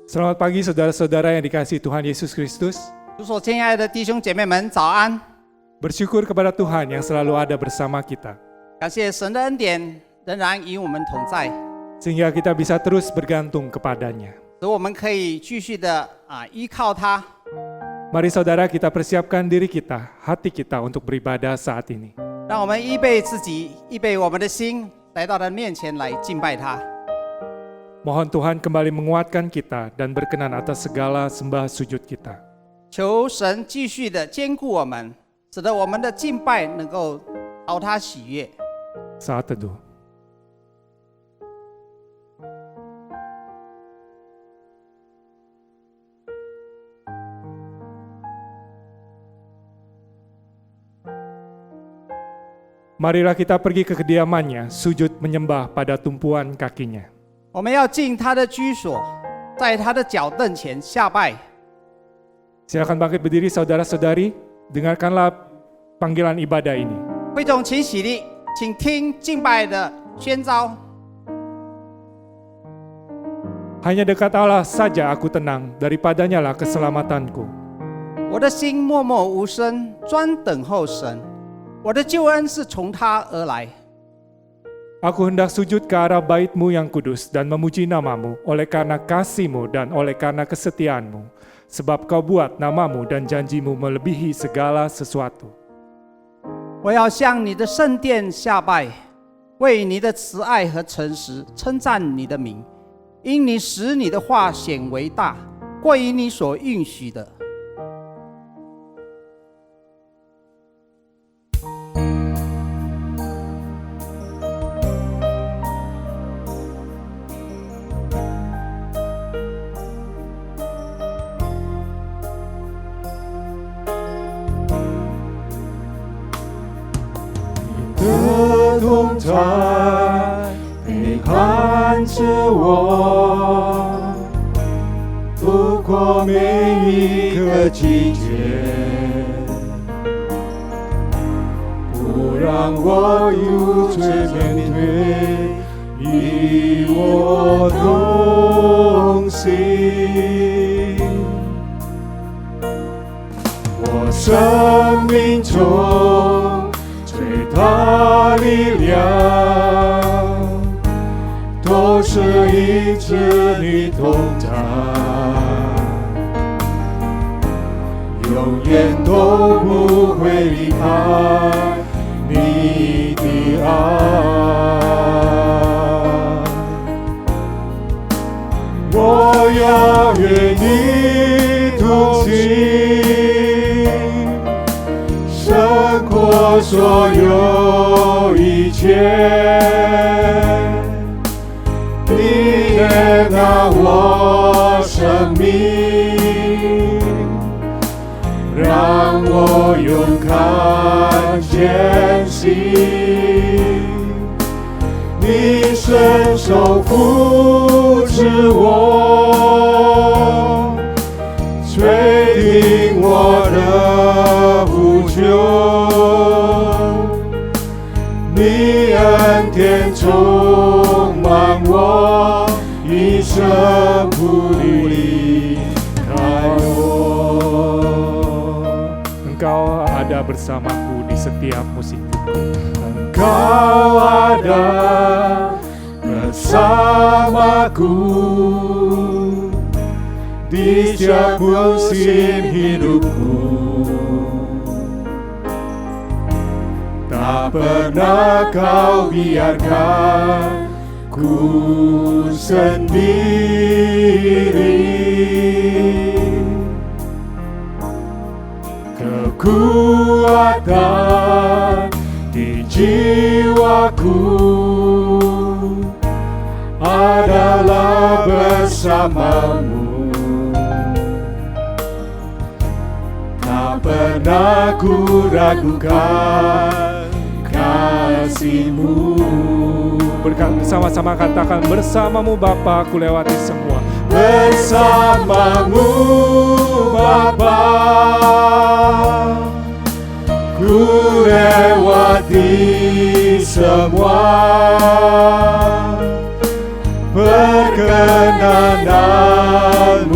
Selamat pagi saudara-saudara yang dikasihi Tuhan Yesus Kristus. 主所亲爱的弟兄姐妹们，早安！ Bersyukur kepada Tuhan yang selalu ada bersama kita, 感谢神的恩典仍然与我们同在， sehingga kita bisa terus bergantung kepadanya. 使我们可以继续的依靠他。 Mari saudara kita persiapkan diri kita, hati kita untuk beribadah saat ini. 让我们预备自己，预备我们的心，来到他面前来敬拜他。 Mohon Tuhan kembali menguatkan kita dan berkenan atas segala sembah sujud kita. 求神继续的坚固我们，使得我们的敬拜能够讨他喜悦。 Saat teduh. Marilah kita pergi ke kediamannya, sujud menyembah pada tumpuan kakinya. 我们要进他的居所，在他的脚凳前下拜。 Silakan bangkit berdiri saudara-saudari, dengarkanlah panggilan ibadah ini. 会众请起立，请听敬拜的宣召。 Hanya dekat Allah saja aku tenang, daripadanya lah keselamatanku. 我的心默默无声，专等候神。我的救恩是从他而来。 Aku hendak sujud ke arah bait-Mu yang kudus dan memuji nama-Mu oleh karena kasih-Mu dan oleh karena kesetiaan-Mu. Sebab Kau buat nama-Mu dan janji-Mu melebihi segala sesuatu. 我要向你的圣殿下拜，为你的慈爱和诚实称赞你的名，因你使你的话显为大，过于你所允许的。 同在陪伴着我，度过每一个季节，不让我有罪面对，与我同行。我生命中最大力量，都是因着你同在，永远都不会离开你的爱。我要与你同行，胜过所有一切。你悦纳我生命，让我勇敢前行。你伸手扶持我，垂听我的呼求。你恩典充满我，一生不离开我。Engkau ada bersamaku di setiap musim hidupku. Engkau ada bersamaku di setiap musim hidupku. Tak pernah Kau biarkan ku sendiri. Kekuatan di jiwaku adalah bersama-Mu. Tak pernah ku ragukan kasih-Mu. Bersama-sama katakan, bersama-Mu Bapa aku lewati semua. Bersama-Mu Bapa ku lewati semua. Perkenanan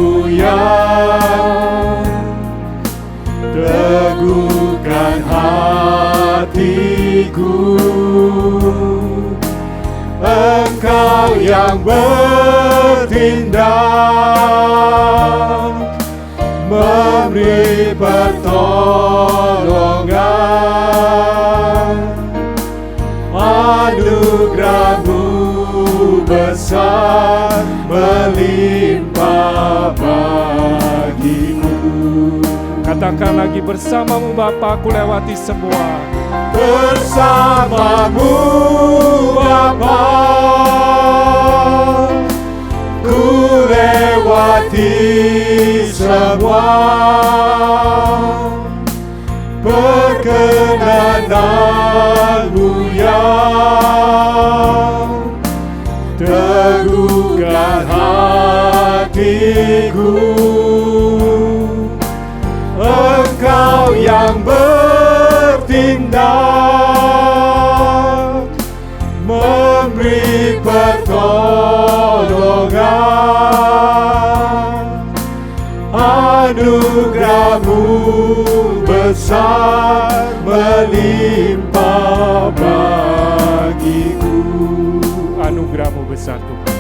yang bertindak, memberi pertolongan. Anugerah-Mu besar melimpah bagiku. Katakan lagi, bersama-Mu Bapa ku lewati semua. Bersama-Mu Bapa ku lewati semua. Perkenan-Mu yang teguhkan hatiku. Engkau yang bertindak, memberi pertolongan. Anugerah-Mu besar melimpah bagiku. Anugerah-Mu besar Tuhan.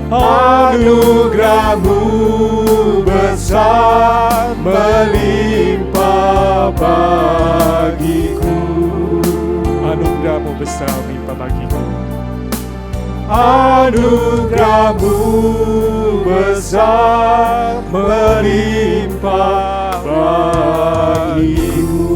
Anugerah-Mu besar melimpah bagiku. Anugerah-Mu besar melimpah bagiku. Anugerah-Mu besar melimpah bagiku.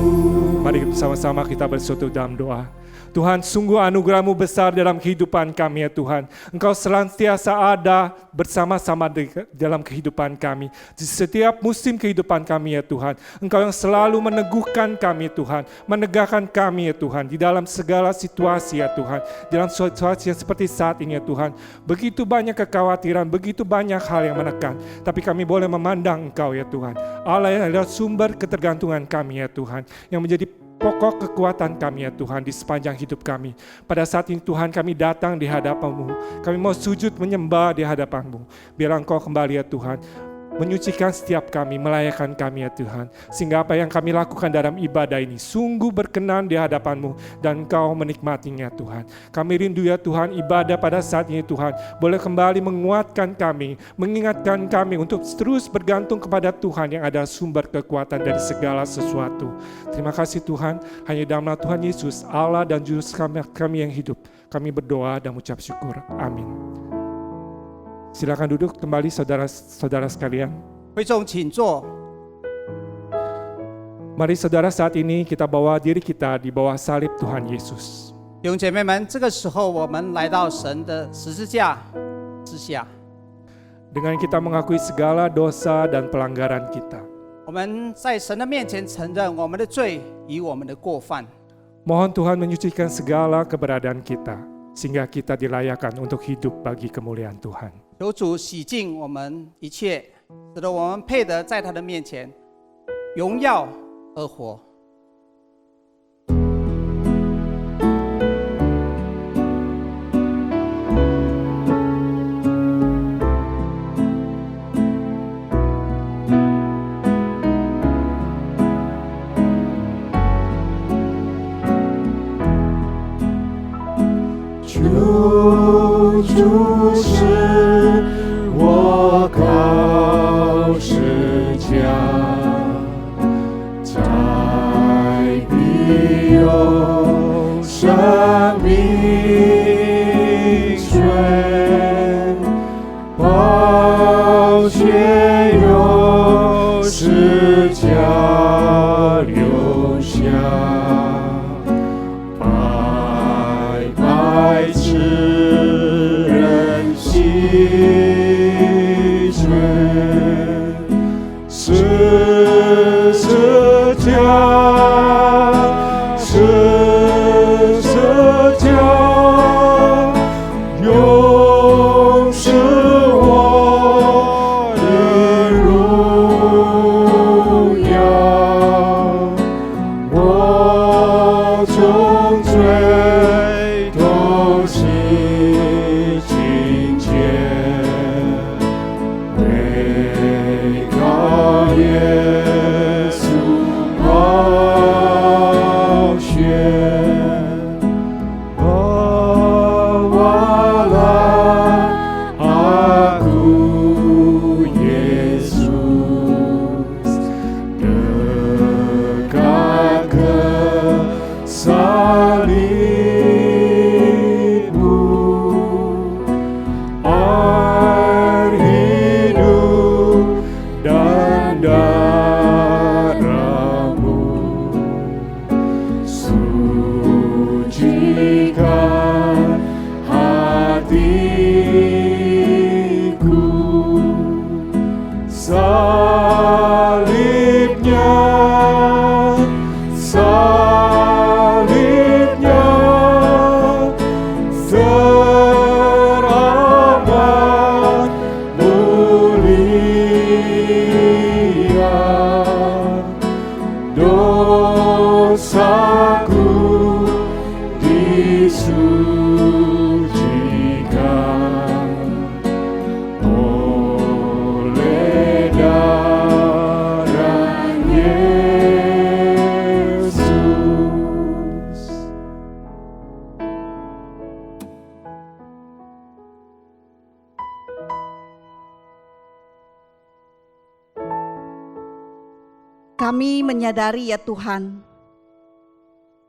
Mari bersama-sama kita bersatu dalam doa. Tuhan, sungguh anugerah-Mu besar dalam kehidupan kami ya Tuhan. Engkau senantiasa ada bersama-sama dalam kehidupan kami. Di setiap musim kehidupan kami ya Tuhan. Engkau yang selalu meneguhkan kami Tuhan. Menegakkan kami ya Tuhan. Di dalam segala situasi ya Tuhan. Dalam situasi yang seperti saat ini ya Tuhan. Begitu banyak kekhawatiran, begitu banyak hal yang menekan. Tapi kami boleh memandang Engkau ya Tuhan. Allah yang adalah sumber ketergantungan kami ya Tuhan. Yang menjadi pokok kekuatan kami ya Tuhan di sepanjang hidup kami. Pada saat ini Tuhan kami datang di hadapan-Mu. Kami mau sujud menyembah di hadapan-Mu. Biar Engkau kembali ya Tuhan, menyucikan setiap kami, melayakan kami ya Tuhan. Sehingga apa yang kami lakukan dalam ibadah ini sungguh berkenan di hadapan-Mu dan Engkau menikmatinya Tuhan. Kami rindu ya Tuhan, ibadah pada saat ini Tuhan boleh kembali menguatkan kami, mengingatkan kami untuk terus bergantung kepada Tuhan yang ada sumber kekuatan dari segala sesuatu. Terima kasih Tuhan, hanya dalam nama Tuhan Yesus, Allah dan Juru kami yang hidup, kami berdoa dan mengucap syukur. Amin. Silakan duduk kembali saudara-saudara sekalian. 会众请坐。 Mari saudara, saat ini kita bawa diri kita di bawah salib Tuhan Yesus. 弟兄姐妹们，这个时候我们来到神的十字架之下， Dengan kita mengakui segala dosa dan pelanggaran kita. 我们在神的面前承认我们的罪与我们的过犯。 Mohon Tuhan menyucikan segala keberadaan kita, sehingga kita dilayakkan untuk hidup bagi kemuliaan Tuhan. 求主洗净我们一切，使得我们配得在他的面前荣耀而活。 主是我靠石墙，在必有生命水，宝血由石墙流下。 白白吃人 Kami menyadari ya Tuhan,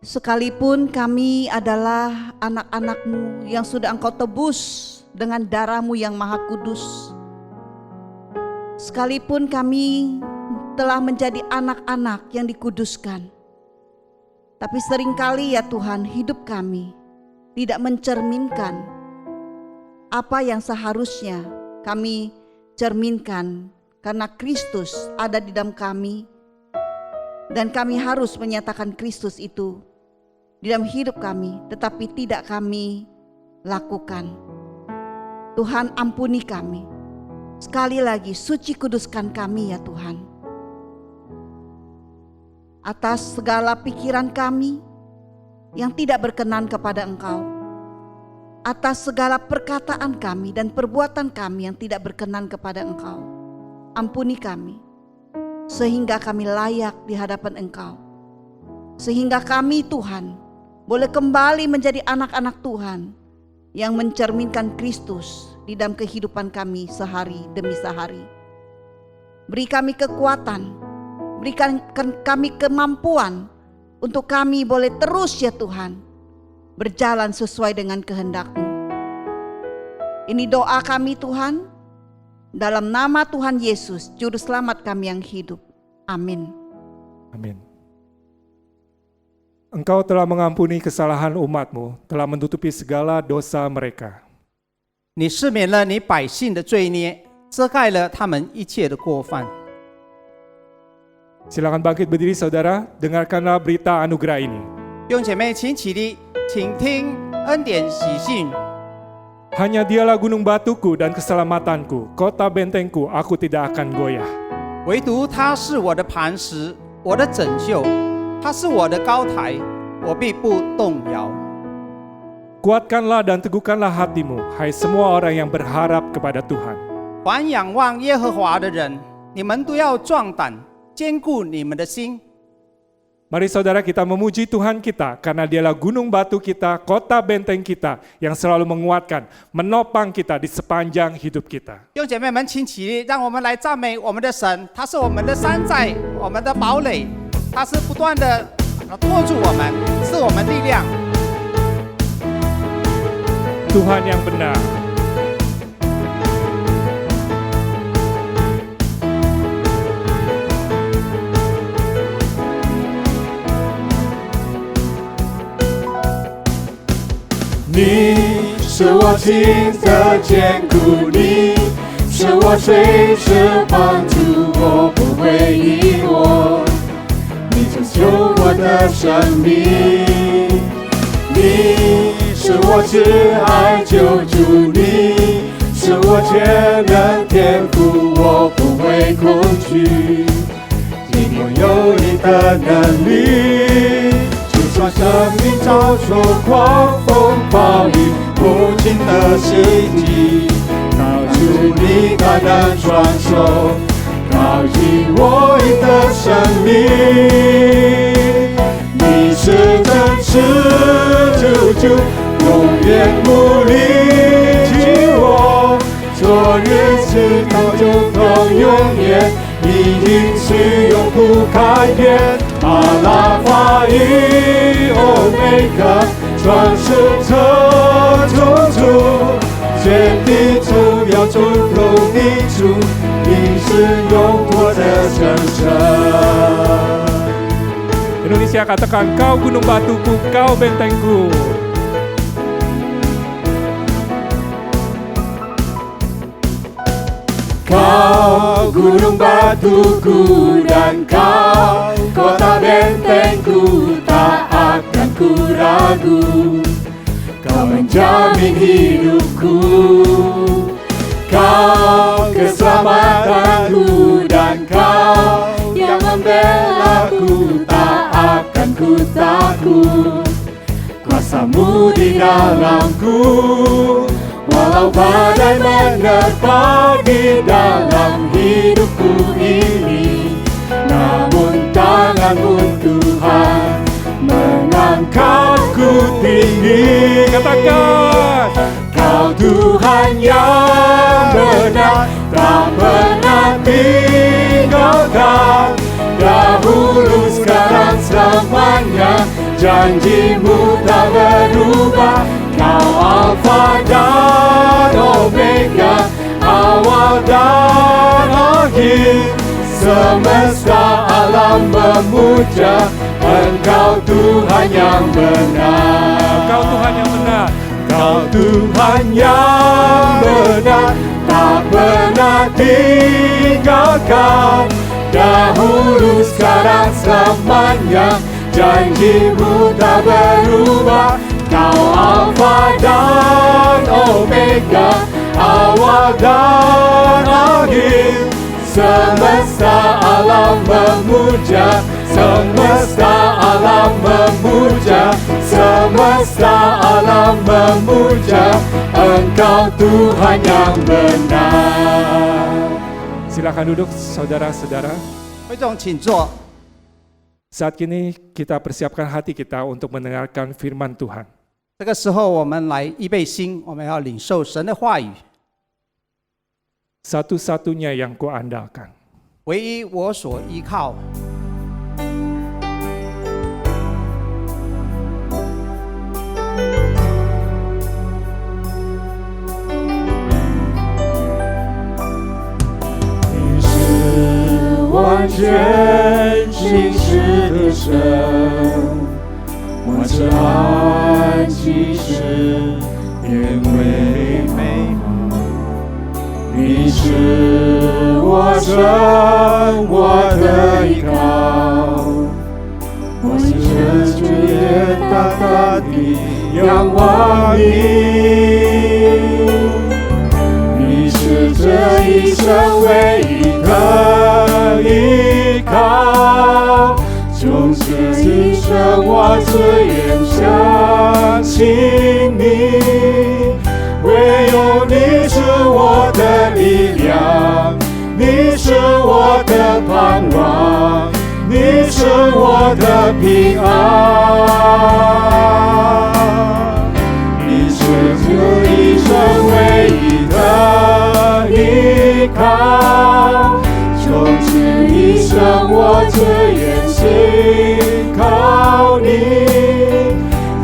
sekalipun kami adalah anak-anak-Mu yang sudah Engkau tebus dengan darah-Mu yang maha kudus, sekalipun kami telah menjadi anak-anak yang dikuduskan, tapi seringkali ya Tuhan, hidup kami tidak mencerminkan apa yang seharusnya kami cerminkan, karena Kristus ada di dalam kami. Dan kami harus menyatakan Kristus itu di dalam hidup kami, tetapi tidak kami lakukan. Tuhan, ampuni kami. Sekali lagi, suci kuduskan kami ya Tuhan. Atas segala pikiran kami yang tidak berkenan kepada Engkau, atas segala perkataan kami dan perbuatan kami yang tidak berkenan kepada Engkau, ampuni kami. Sehingga kami layak di hadapan Engkau. Sehingga kami Tuhan boleh kembali menjadi anak-anak Tuhan yang mencerminkan Kristus di dalam kehidupan kami sehari demi sehari. Beri kami kekuatan, berikan kami kemampuan untuk kami boleh terus ya Tuhan berjalan sesuai dengan kehendak-Mu. Ini doa kami Tuhan, dalam nama Tuhan Yesus, Juru Selamat kami yang hidup. Amin. Amin. Engkau telah mengampuni kesalahan umat-Mu, telah menutupi segala dosa mereka. 你赦免了你百姓的罪孽，遮盖了他们一切的过犯。 Silakan bangkit berdiri saudara, dengarkanlah berita anugerah ini. 弟兄姐妹，请起立，请听恩典喜讯。 Hanya Dialah gunung batuku dan keselamatanku, kota bentengku, aku tidak akan goyah. 唯独他是我的磐石，我的拯救，他是我的高台，我必不动摇。 Kuatkanlah dan teguhkanlah hatimu, hai semua orang yang berharap kepada Tuhan. 凡仰望耶和华的人，你们都要壮胆，坚固你们的心。 Mari saudara kita memuji Tuhan kita, karena Dialah gunung batu kita, kota benteng kita, yang selalu menguatkan, menopang kita di sepanjang hidup kita. 弟兄姐妹们，请起立，让我们来赞美我们的神，他是我们的山寨，我们的堡垒，他是不断的托住我们，是我们力量。 Tuhan yang benar. Ni 是我心的坚固，你是我随时帮助，我不会遗落。你拯救我的生命，你是我挚爱救主，你是我全能天赋，我不会恐惧，因我有你的能力。 就算生命遭受狂风暴雨，无尽的袭击，靠住你大能双手，靠近我的生命。你是真实救主，永远不离弃我，昨日直到就到永远，你应许永不改变。 阿拉法与欧美克，创世这种族，决定主要主荣你主，你是永活的真神。 Indonesia katakan, kau gunung batuku, kau bentengku. Kau gunung batuku dan kau kota bentengku, tak akan ku ragu. Kau menjamin hidupku, kau keselamatanku dan kau yang membelaku, tak akan ku takut. Kuasamu di dalamku, walau badai menerpa di dalam hidupku ini, namun tanganmu Tuhan mengangkatku tinggi. Katakan, Kau Tuhan yang benar, tak pernah tinggalkan. Dahulu janjimu tak berubah. Kau Alfa dan Omega, awal dan akhir. Semesta alam memuja Engkau Tuhan yang benar. Engkau Tuhan yang benar. Kau Tuhan yang benar, tak pernah tinggalkan. Dahulu, sekarang, selamanya, janjimu tak berubah. Kau Alfa dan Omega, awal dan akhir. Semesta alam memuja, semesta alam memuja, semesta alam memuja Engkau Tuhan yang benar. Silakan duduk saudara-saudara. 会众请坐。 Saat ini kita persiapkan hati kita untuk mendengarkan firman Tuhan. 这个时候，我们来预备心，我们要领受神的话语。 Satu-satunya yang kuandalkan. 唯一我所依靠。 你是完全信实的神，万事按其时变为美好。你是我神，我的依靠，我心深处也大大地仰望你。你是这一生唯一的依靠，就是一生我只愿相信你。唯有你是我的力量，你是我的盼望，你是我的平安。你是这一生唯一的依靠，从此一生我只愿信靠你。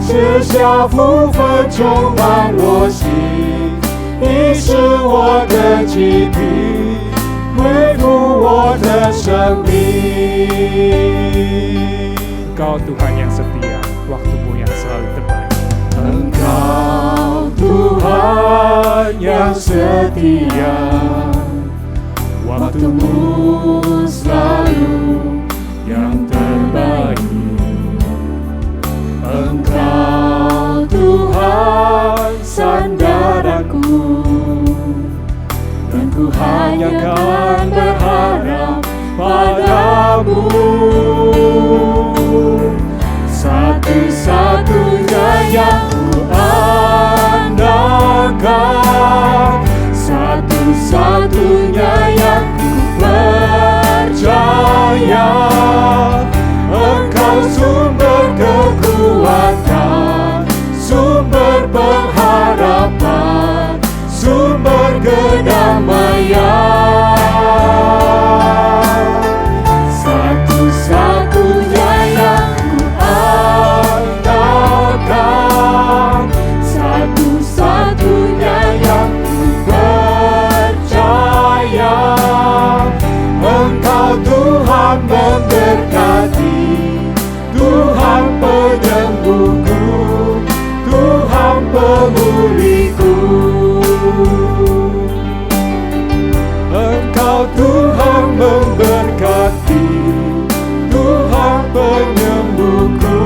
赐下福分充满我心，你是我的基地，恢复我的生命。 Engkau Tuhan yang setia, waktumu yang selalu terbaik. Engkau Tuhan yang setia, waktumu selalu yang terbaik. Engkau Tuhan sandaranku, dan ku hanya kan berharap padamu. Satu-satunya yang ku andalkan, satu-satunya yang ku percaya. Engkau sumber kekuatan, sumber pengharapan, sumber kedamaian. Satu-satunya yang ku andalkan, satu-satunya yang ku percaya. Engkau Tuhan memberkati, Tuhan penyembuhku, Tuhan pemulihku. Engkau Tuhan memberkati, Tuhan penyembuhku,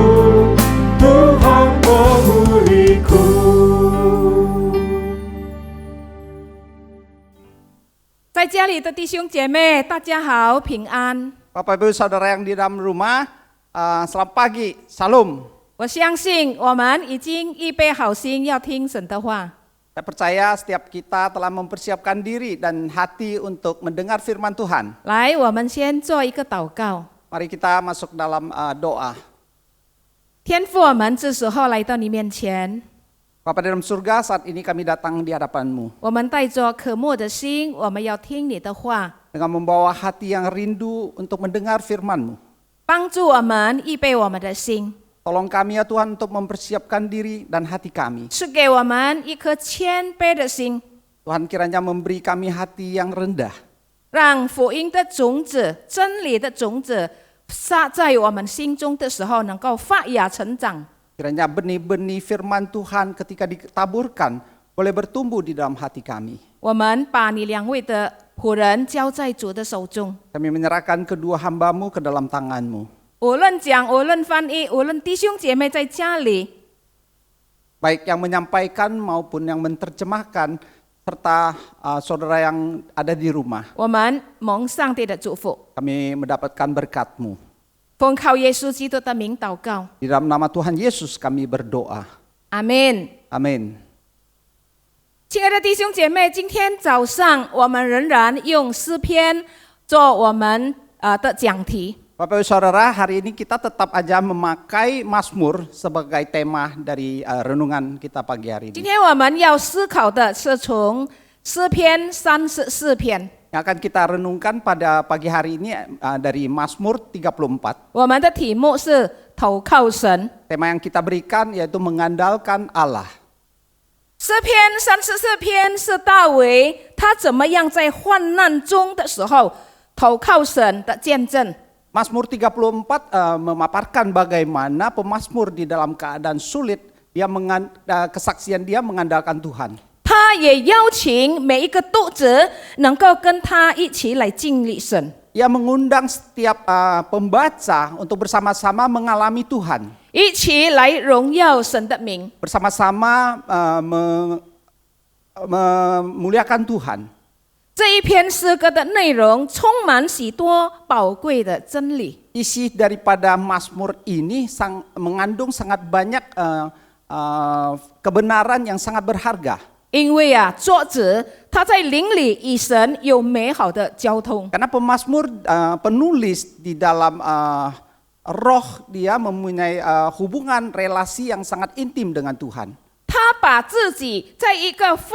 Tuhan pemulihku. 在家里的弟兄姐妹，大家好，平安。 Bapak Ibu Saudara yang di dalam rumah, selamat pagi, salam. 我相信我们已经预备好心要听神的话。 Saya percaya setiap kita telah mempersiapkan diri dan hati untuk mendengar firman Tuhan. 来，我们先做一个祷告。 Mari kita masuk dalam doa. 天父，我们这时候来到你面前， Bapa di dalam surga, saat ini kami datang di hadapan-Mu 我们带着渴慕的心，我们要听你的话， dengan membawa hati yang rindu untuk mendengar firman-Mu. 帮助我们预备我们的心， Tolong kami ya Tuhan untuk mempersiapkan diri dan hati kami. 赐给我们一颗谦卑的心， Tuhan kiranya memberi kami hati yang rendah. 让福音的种子、真理的种子撒在我们心中的时候，能够发芽成长。 Kiranya benih-benih firman Tuhan ketika ditaburkan boleh bertumbuh di dalam hati kami. 我们把你两位的仆人交在主的手中， Kami menyerahkan kedua hamba-Mu ke dalam tangan-Mu. 无论讲、无论翻译、无论弟兄姐妹在家里， Baik yang menyampaikan maupun yang menerjemahkan, serta saudara yang ada di rumah. 我们蒙上帝的祝福。 Kami mendapatkan berkat-Mu. 奉靠耶稣基督的名祷告， Di dalam nama Tuhan Yesus kami berdoa. 阿门。 Amin. 亲爱的弟兄姐妹，今天早上我们仍然用诗篇做我们的讲题。 Bapak Ibu Saudara, hari ini kita tetap aja memakai Mazmur sebagai tema dari renungan kita pagi hari 今 ini. 天我们要思考的是从诗篇34篇， Yang akan kita renungkan pada pagi hari ini dari Mazmur 34. 我们的题目是投靠神。 Tema yang kita berikan yaitu mengandalkan Allah. 诗篇34篇是大卫他怎么样在患难中的时候投靠神的见证。 Mazmur 34 memaparkan bagaimana pemazmur di dalam keadaan sulit, kesaksian dia mengandalkan Tuhan. 他也邀请每一个读者能够跟他一起来经历神， Ia mengundang setiap pembaca untuk bersama-sama mengalami Tuhan. 一起来荣耀神的名。 Bersama-sama memuliakan Tuhan. 这一篇诗歌的内容充满许多宝贵的真理。 Isi daripada Mazmur ini mengandung sangat banyak kebenaran yang sangat berharga. 因为作者他在灵里与神有美好的交通， Karena pemazmur penulis di dalam roh dia mempunyai hubungan relasi yang sangat intim dengan Tuhan. 他把自己在一个非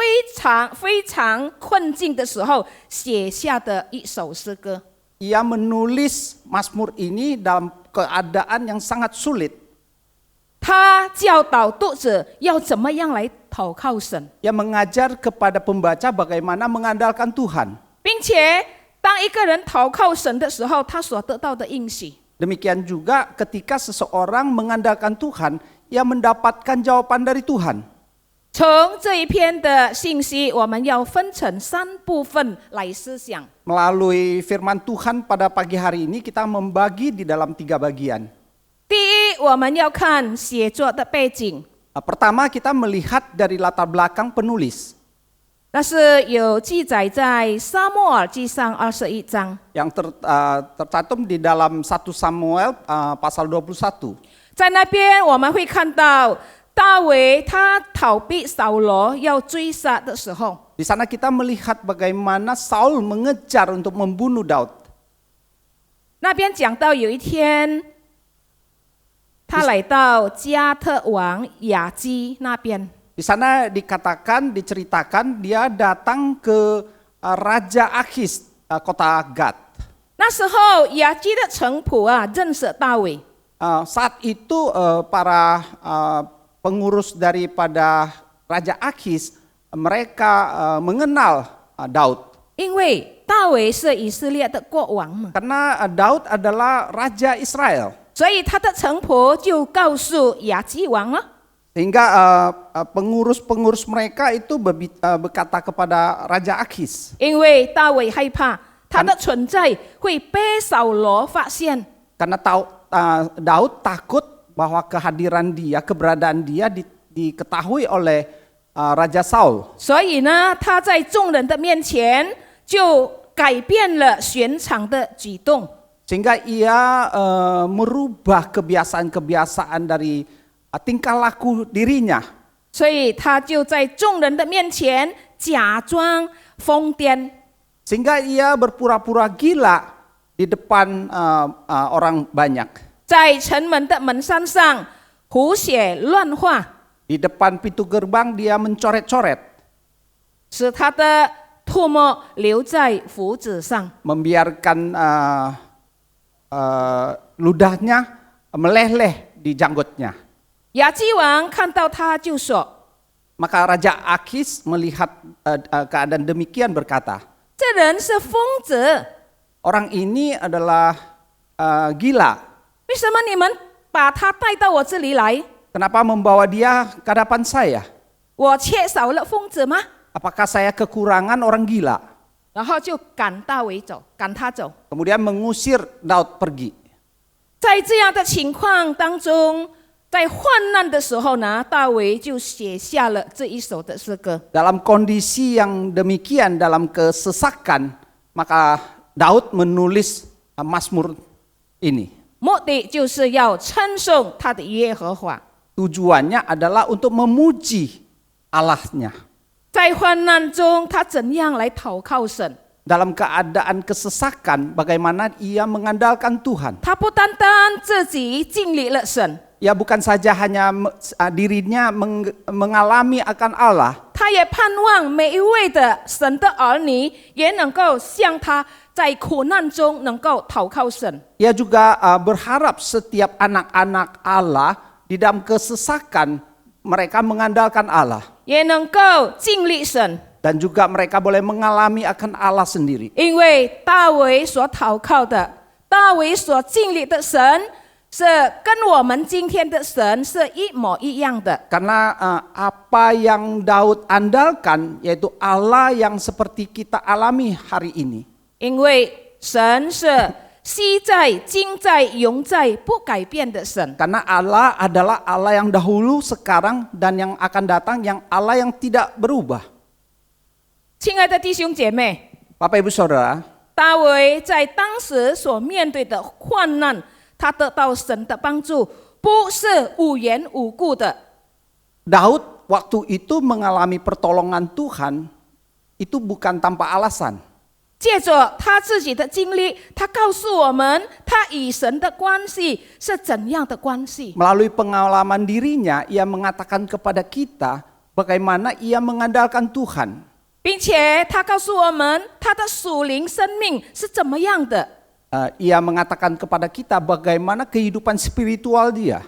常困境的时候写下的一首诗歌。 Ia menulis Mazmur ini dalam keadaan yang sangat sulit. 他教导读者要怎么样来投靠神， Ia mengajar kepada pembaca bagaimana mengandalkan Tuhan. 并且当一个人投靠神的时候，他所得到的应许。 Demikian juga ketika seseorang mengandalkan Tuhan, ia mendapatkan jawaban dari Tuhan. 从这一篇的信息，我们要分成3部分来思想。 Melalui firman Tuhan pada pagi hari ini kita membagi di dalam 3 bagian. 第一，我们要看写作的背景， Pertama kita melihat dari latar belakang penulis 那是有记载在撒母耳记上21章。 yang tercantum di dalam 1 Samuel pasal 21. 在那边我们会看到大卫他逃避扫罗要追杀的时候， Di sana kita melihat bagaimana Saul mengejar untuk membunuh Daud. 那边讲到有一天，他来到加特王雅基那边， Di sana diceritakan dia datang ke Raja Akhis, kota Gad. 那时候雅基的臣仆认识大卫， Saat itu para pengurus daripada Raja Akhis mereka mengenal Daud. 因为大卫是以色列的国王嘛， Karena Daud adalah Raja Israel. 所以他的臣仆就告诉雅基王了。 Sehingga pengurus-pengurus mereka itu berkata kepada Raja Akhis. 因为大卫害怕他的存在会被扫罗发现， Karena Daud takut bahwa kehadiran dia, keberadaan dia diketahui oleh Raja Saul. 所以呢，他在众人的面前就改变了寻常的举动。 Sehingga ia merubah kebiasaan-kebiasaan dari tingkah laku dirinya. 所以他就在众人的面前假装疯癫， Sehingga ia berpura-pura gila di depan orang banyak. 在城门的门扇上胡写乱画， Di depan pintu gerbang dia mencoret-coret. 使他的唾沫留在胡子上。 Membiarkan ludahnya meleleh di janggutnya. 亚基王看到他就说 Maka Raja Akis melihat keadaan demikian berkata, 这人是疯子， orang ini adalah gila. 为什么你们把他带到我这里来？ Kenapa membawa dia ke hadapan saya? 我缺少了疯子吗？ Apakah saya kekurangan orang gila? 然后就赶大卫走，赶他走。 Kemudian mengusir Daud pergi. 在这样的情况当中，在患难的时候呢，大卫就写下了这一首的诗歌。 Dalam kondisi yang demikian, dalam kesesakan, maka Daud menulis Mazmur ini. 目的就是要称颂他的耶和华。 Tujuannya adalah untuk memuji Allahnya. 在患难中，他怎样来祷告神？ Dalam keadaan kesesakan, bagaimana ia mengandalkan Tuhan. 他不单单自己经历了神， Ia bukan saja hanya dirinya mengalami akan Allah, 他也盼望每一位的神的儿女也能够像他在苦难中能够祷告神。 ia juga berharap setiap anak-anak Allah di dalam kesesakan mereka mengandalkan Allah. 也能够经历神， Dan juga mereka boleh mengalami akan Allah sendiri. 因为大卫所祷告的，大卫所经历的神，是跟我们今天的神是一模一样的。 Karena apa yang Daud andalkan yaitu Allah yang seperti kita alami hari ini. 因为神是昔在、今在、永在不改变的神。 Karena Allah adalah Allah yang dahulu, sekarang, dan yang akan datang, yang Allah yang tidak berubah. 亲爱的弟兄姐妹， Bapak Ibu Saudara, 大卫在当时所面对的患难，他得到神的帮助，不是无缘无故的。 Daud waktu itu mengalami pertolongan Tuhan itu bukan tanpa alasan. 借着他自己的经历，他告诉我们，他与神的关系是怎样的关系。 Melalui pengalaman dirinya, ia mengatakan kepada kita bagaimana ia mengandalkan Tuhan. 并且他告诉我们，他的属灵生命是怎么样的。 Ia mengatakan kepada kita bagaimana kehidupan spiritual dia.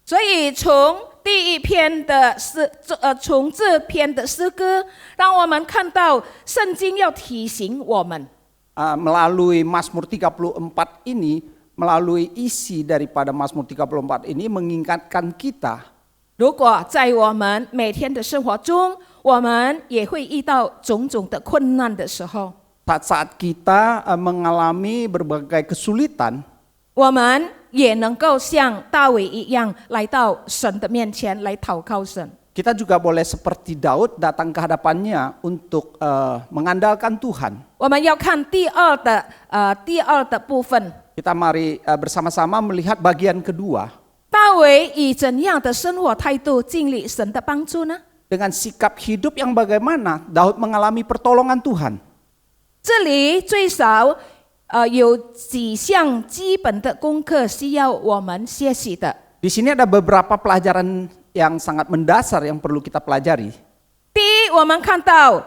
所以从第一篇的从这篇的诗歌，让我们看到圣经要提醒我们， Melalui Mazmur 34 ini, melalui isi daripada Mazmur 34 ini mengingatkan kita 如果在我们每天的生活中，我们也会遇到种种的困难的时候， saat kita mengalami berbagai kesulitan, 我们也能够像大卫一样来到神的面前来祷告神。 kita juga boleh seperti Daud datang ke hadapannya untuk mengandalkan Tuhan. 我们要看第二的部分， Kita mari bersama-sama melihat bagian kedua. 大卫以怎样的生活态度经历神的帮助呢？ Dengan sikap hidup yang bagaimana Daud mengalami pertolongan Tuhan. 这里最少有几项基本的功课需要我们学习的。 Di sini ada beberapa pelajaran yang sangat mendasar yang perlu kita pelajari. 第一，我们看到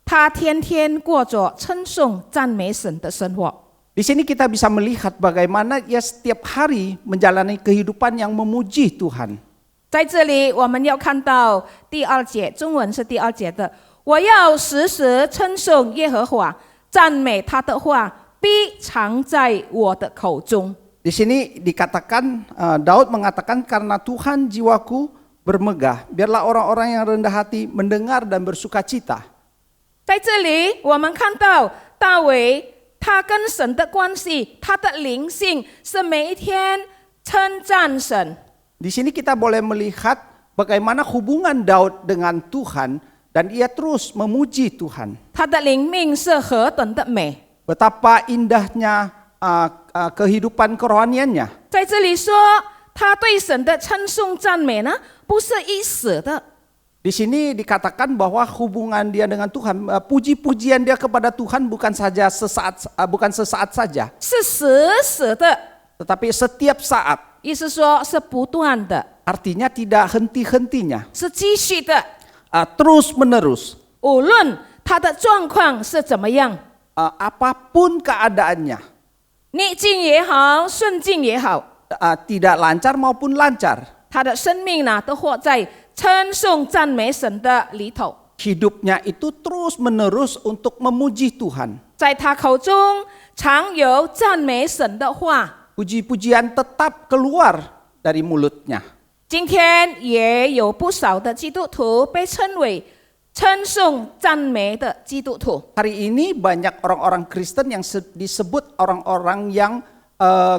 他天天过着称颂赞美神的生活。 Di sini kita bisa melihat bagaimana ia setiap hari menjalani kehidupan yang memuji Tuhan. 在这里，我们要看到第二节，中文是第二节的。我要时时称颂耶和华，赞美他的话必常在我的口中。 Di sini dikatakan, Daud mengatakan, karena Tuhan jiwaku bermegah, biarlah orang-orang yang rendah hati mendengar dan bersuka cita. 在这里，我们看到大卫他跟神的关系，他的灵性是每一天称赞神。 Di sini kita boleh melihat bagaimana hubungan Daud dengan Tuhan dan ia terus memuji Tuhan. 他的灵命是何等的美！ Betapa indahnya kehidupan kerohaniannya. 在这里说，他对神的称颂赞美呢，不是一时的， Di sini dikatakan bahwa hubungan dia dengan Tuhan, puji-pujian dia kepada Tuhan bukan sesaat saja, 是时的， tetapi setiap saat. 意思说是不断的， Artinya tidak henti-hentinya, 是继续的。 terus menerus. 无论他的状况是怎么样， Apapun keadaannya, 逆境也好，顺境也好， tidak lancar maupun lancar. 他的生命呢都活在称颂赞美神的里头， Hidupnya itu terus menerus untuk memuji Tuhan. 在他口中常有赞美神的话。 Puji-pujian tetap keluar dari mulutnya. 今天也有不少的基督徒被称为称颂赞美的基督徒。 Hari ini banyak orang-orang Kristen yang disebut orang-orang yang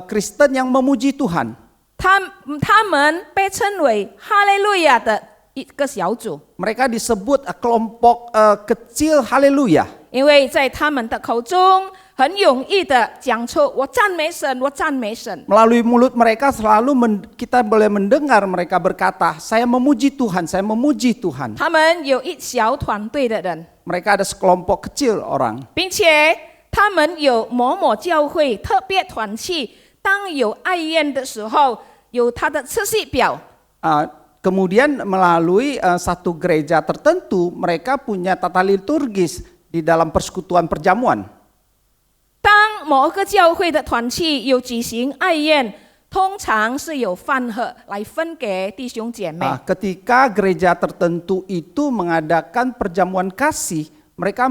Kristen yang memuji Tuhan. 他们被称为哈利路亚的一个小组， Mereka disebut kelompok kecil haleluya. 因为在他们的口中很容易的讲出我赞美神，我赞美神。 Melalui mulut mereka selalu kita boleh mendengar mereka berkata, saya memuji Tuhan, saya memuji Tuhan. 他们有一小团队的人， Mereka ada sekelompok kecil orang. 并且他们有某某教会特别团契，当有爱宴的时候，有他的次序表。 Kemudian melalui satu gereja tertentu, mereka punya tata liturgis di dalam persekutuan perjamuan. 当某个教会的团契有举行爱宴，通常是有饭盒来分给弟兄姐妹。 Ketika gereja tertentu itu mengadakan perjamuan kasih, mereka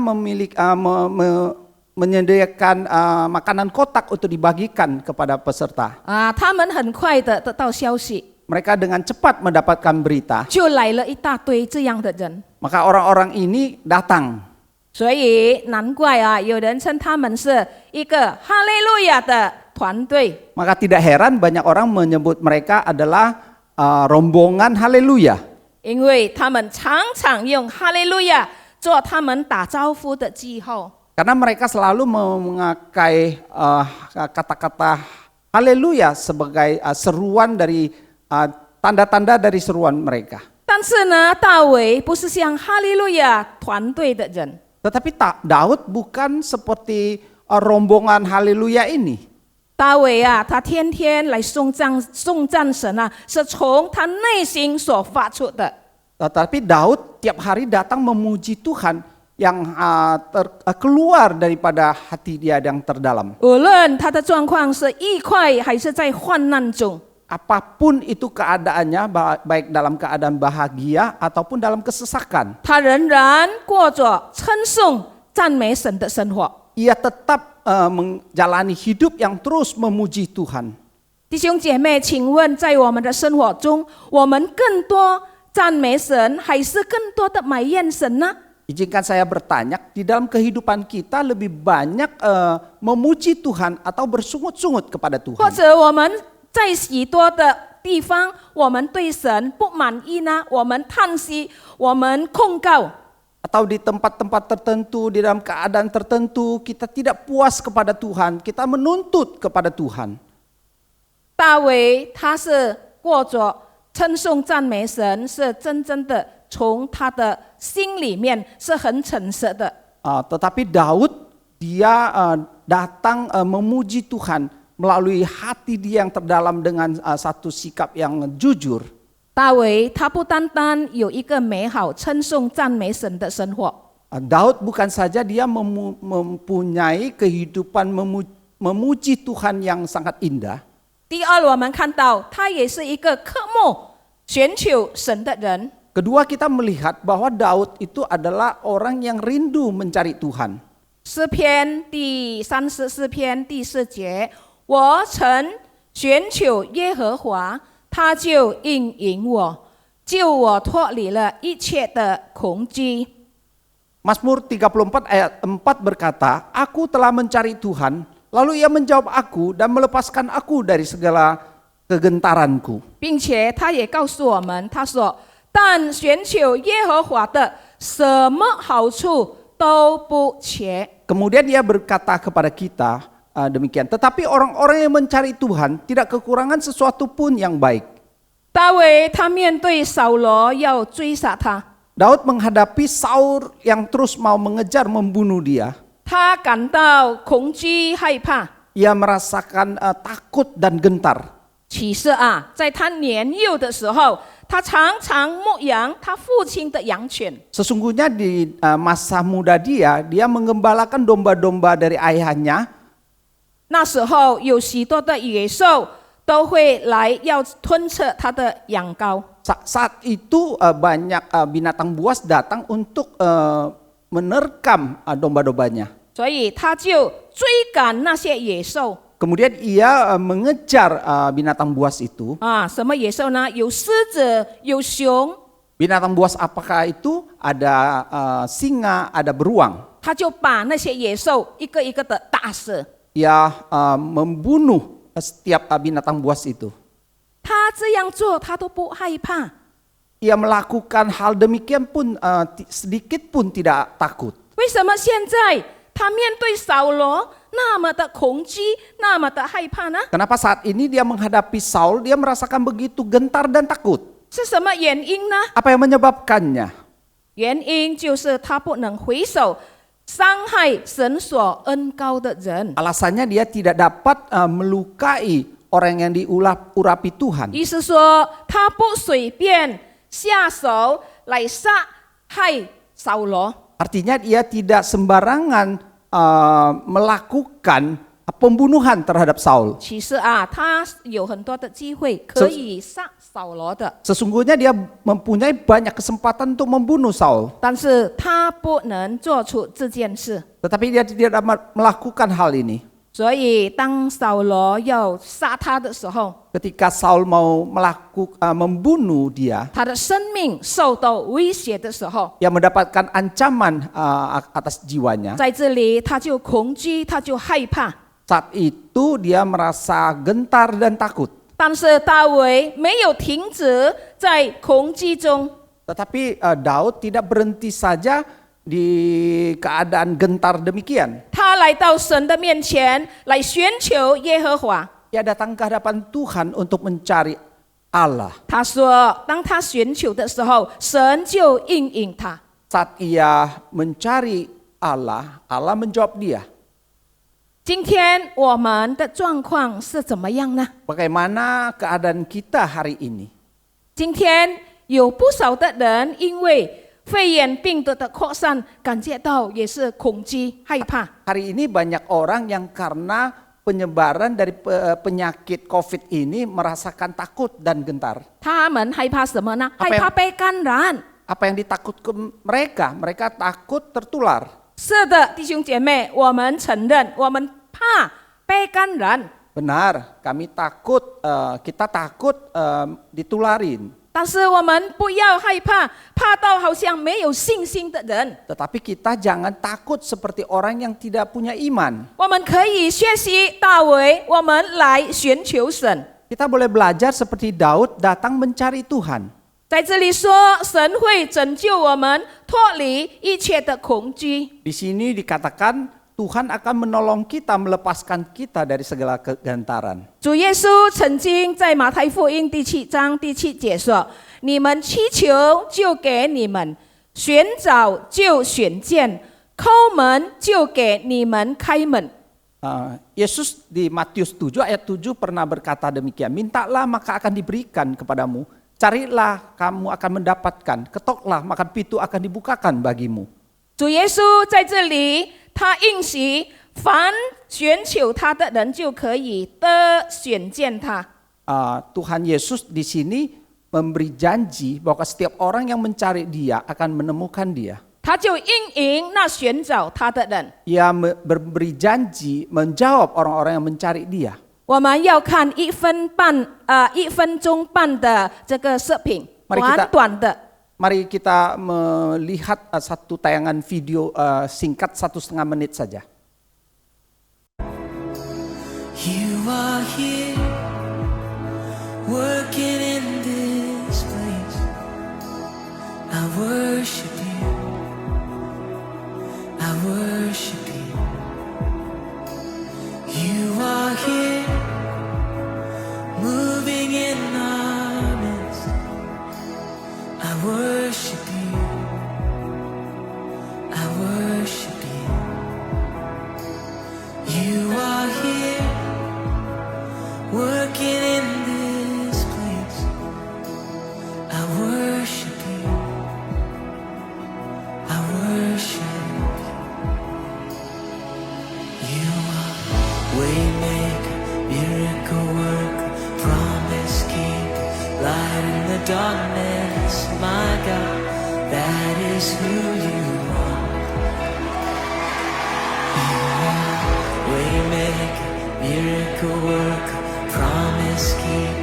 menyediakan makanan kotak untuk dibagikan kepada peserta. 他们很快的得到消息， Mereka dengan cepat mendapatkan berita, 就来了一大堆这样的人， maka orang-orang ini datang. 所以难怪有人称他们是一个哈利路亚的团队。 Maka tidak heran banyak orang menyebut mereka adalah rombongan haleluya. 因为他们常常用哈利路亚做他们打招呼的记号。 Karena mereka selalu memakai kata-kata haleluya sebagai seruan dari tanda-tanda dari seruan mereka. 但是呢，大卫不是像哈利路亚团队的人， Tetapi Daud bukan seperti rombongan haleluya ini. 大卫他天天来颂赞神是从他内心所发出的。 Tetapi Daud tiap hari datang memuji Tuhan yang keluar daripada hati dia yang terdalam. 无论他的状况是愉快还是在患难中， Apapun itu keadaannya, baik dalam keadaan bahagia ataupun dalam kesesakan, 他仍然过着称颂赞美神的生活。 ia tetap menjalani hidup yang terus memuji Tuhan. 弟兄姐妹，请问在我们的生活中，我们更多赞美神，还是更多的埋怨神呢？ Izinkan saya bertanya, di dalam kehidupan kita lebih banyak memuji Tuhan atau bersungut-sungut kepada 或 Tuhan? 者我们在许多的地方，我们对神不满意呢？我们叹息，我们控告。 Atau di tempat-tempat tertentu, di dalam keadaan tertentu, kita tidak puas kepada Tuhan, kita menuntut kepada Tuhan. 大卫他是过着称颂赞美神，是真正的从他的心里面是很诚实的。 Tetapi Daud, dia datang memuji Tuhan melalui hati dia yang terdalam dengan satu sikap yang jujur. 大卫他不单单有一个美好称颂赞美神的生活， Daud bukan saja dia mempunyai kehidupan memuji Tuhan yang sangat indah. 第二，我们看到他也是一个渴慕寻求神的人。 Kedua, kita melihat bahwa Daud itu adalah orang yang rindu mencari Tuhan. 诗篇第34篇第4节，我曾寻求耶和华，他就应允我，救我脱离了一切的恐惧。 Mazmur 34 ayat 4 berkata, aku telah mencari Tuhan, lalu ia menjawab aku dan melepaskan aku dari segala kegentaranku. 并且他也告诉我们，他说：“但寻求耶和华的，什么好处都不缺。” Kemudian dia berkata kepada kita demikian, tetapi orang-orang yang mencari Tuhan tidak kekurangan sesuatu pun yang baik. 大卫他面对扫罗要追杀他， Daud menghadapi Saul yang terus mau mengejar membunuh dia. 他感到恐惧害怕。 Ia merasakan takut dan gentar. 其实在他年幼的时候，他常常牧养他父亲的羊群。 Sesungguhnya di masa muda dia mengembalakan domba-domba dari ayahnya. 那时候有许多的野兽都会来要吞吃他的羊羔。 Saat itu banyak binatang buas datang untuk menerkam domba-dombanya. 所以他就追赶那些野兽 Kemudian ia mengejar binatang buas itu. 啊，什么野兽呢？有狮子，有熊， Binatang buas apakah itu? Ada singa, ada beruang. 他就把那些野兽一个一个的打死。 Ia membunuh setiap binatang buas itu. 他这样做，他都不害怕。 Ia melakukan hal demikian pun sedikit pun tidak takut. 为什么现在他面对扫罗那么的恐惧，那么的害怕呢？ Kenapa saat ini dia menghadapi Saul, dia merasakan begitu gentar dan takut? 是什么原因呢？ Apa yang menyebabkannya? 原因就是他不能回首伤害神所恩膏的人。 Alasannya dia tidak dapat melukai orang yang diurapi Tuhan. 意思说，他不随便下手来杀害扫罗。 Artinya dia tidak sembarangan melakukan pembunuhan terhadap Saul. 其实啊，他有很多的机会可以杀扫罗的， Sesungguhnya dia mempunyai banyak kesempatan untuk membunuh Saul. 但是他不能做出这件事。 Tetapi dia tidak dapat melakukan hal ini. 所以当扫罗要杀他的时候， Ketika Saul mau membunuh dia, 他的生命受到威胁的时候， ia mendapatkan ancaman atas jiwanya. 在这里他就恐惧，他就害怕。 Saat itu dia merasa gentar dan takut. 但是大卫没有停止在恐惧中， Tetapi Daud tidak berhenti saja di keadaan gentar demikian. 他来到神的面前来寻求耶和华。 Ia datang ke hadapan Tuhan untuk mencari Allah. 他说，当他寻求的时候，神就应允他。 Saat ia mencari Allah, Allah menjawab dia. 今天我们的状况是怎么样呢？ Bagaimana keadaan kita hari ini? 今天有不少的人因为肺炎病毒的扩散，感觉到也是恐惧、害怕。 Hari ini banyak orang yang karena penyebaran dari penyakit COVID ini merasakan takut dan gentar. 他们害怕什么呢？ Apa 害怕被感染。 Apa yang ditakutkan mereka? Mereka takut tertular. 是的，弟兄姐妹，我们承认，我们怕被感染， Benar, kami takut, kita takut ditularin. 但是我们不要害怕，怕到好像没有信心的人。 Tetapi kita jangan takut seperti orang yang tidak punya iman. 我们可以学习大卫，我们来寻求神。 Kita boleh belajar seperti Daud datang mencari Tuhan. 在这里说，神会拯救我们脱离一切的恐惧。 Di sini dikatakan Tuhan akan menolong kita, melepaskan kita dari segala kegantaran. 主耶稣曾经在马太福音第7章第7节说：“你们祈求，就给你们；寻找，就寻见；叩门，就给你们开门。” Yesus di Matius 7 ayat 7 pernah berkata demikian. Mintalah maka akan diberikan kepadamu. Carilah kamu akan mendapatkan. Ketoklah maka pintu akan dibukakan bagimu. 主耶稣在这里，他应许凡寻求他的人就可以得寻见他。 Tuhan Yesus di sini memberi janji bahwa setiap orang yang mencari Dia akan menemukan Dia. 他就应允那寻找他的人。 Ia memberi janji menjawab orang-orang yang mencari Dia. 我们要看1分钟半的这个视频， Mari kita- 短短的。 Mari kita melihat satu tayangan video singkat 1,5 menit saja. You are here, working in this place. I worship you. I worship you. You are here, moving in our midst. I worship you. I worship you. You are here, working in this place. I worship you. I worship you. You are waymaker, miracle worker, promise keep, light in the darkness, my God, that is who you are. You are waymaker, miracle worker, promise keep,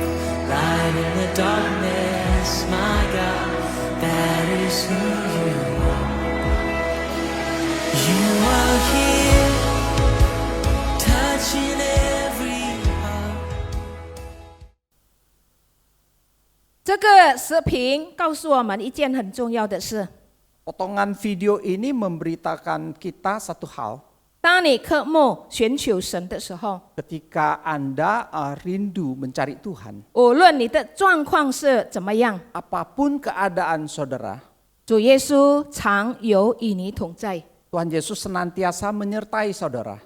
light in the darkness, my God, that is who you are. You are here, touching every heart. 这个视频告诉我们一件很重要的事： Potongan video ini memberitakan kita satu hal. 当你渴慕寻求神的时候， Ketika Anda rindu mencari Tuhan, 无论你的状况是怎么样， apapun keadaan saudara, 主耶稣常有与你同在。 Tuhan Yesus senantiasa menyertai saudara.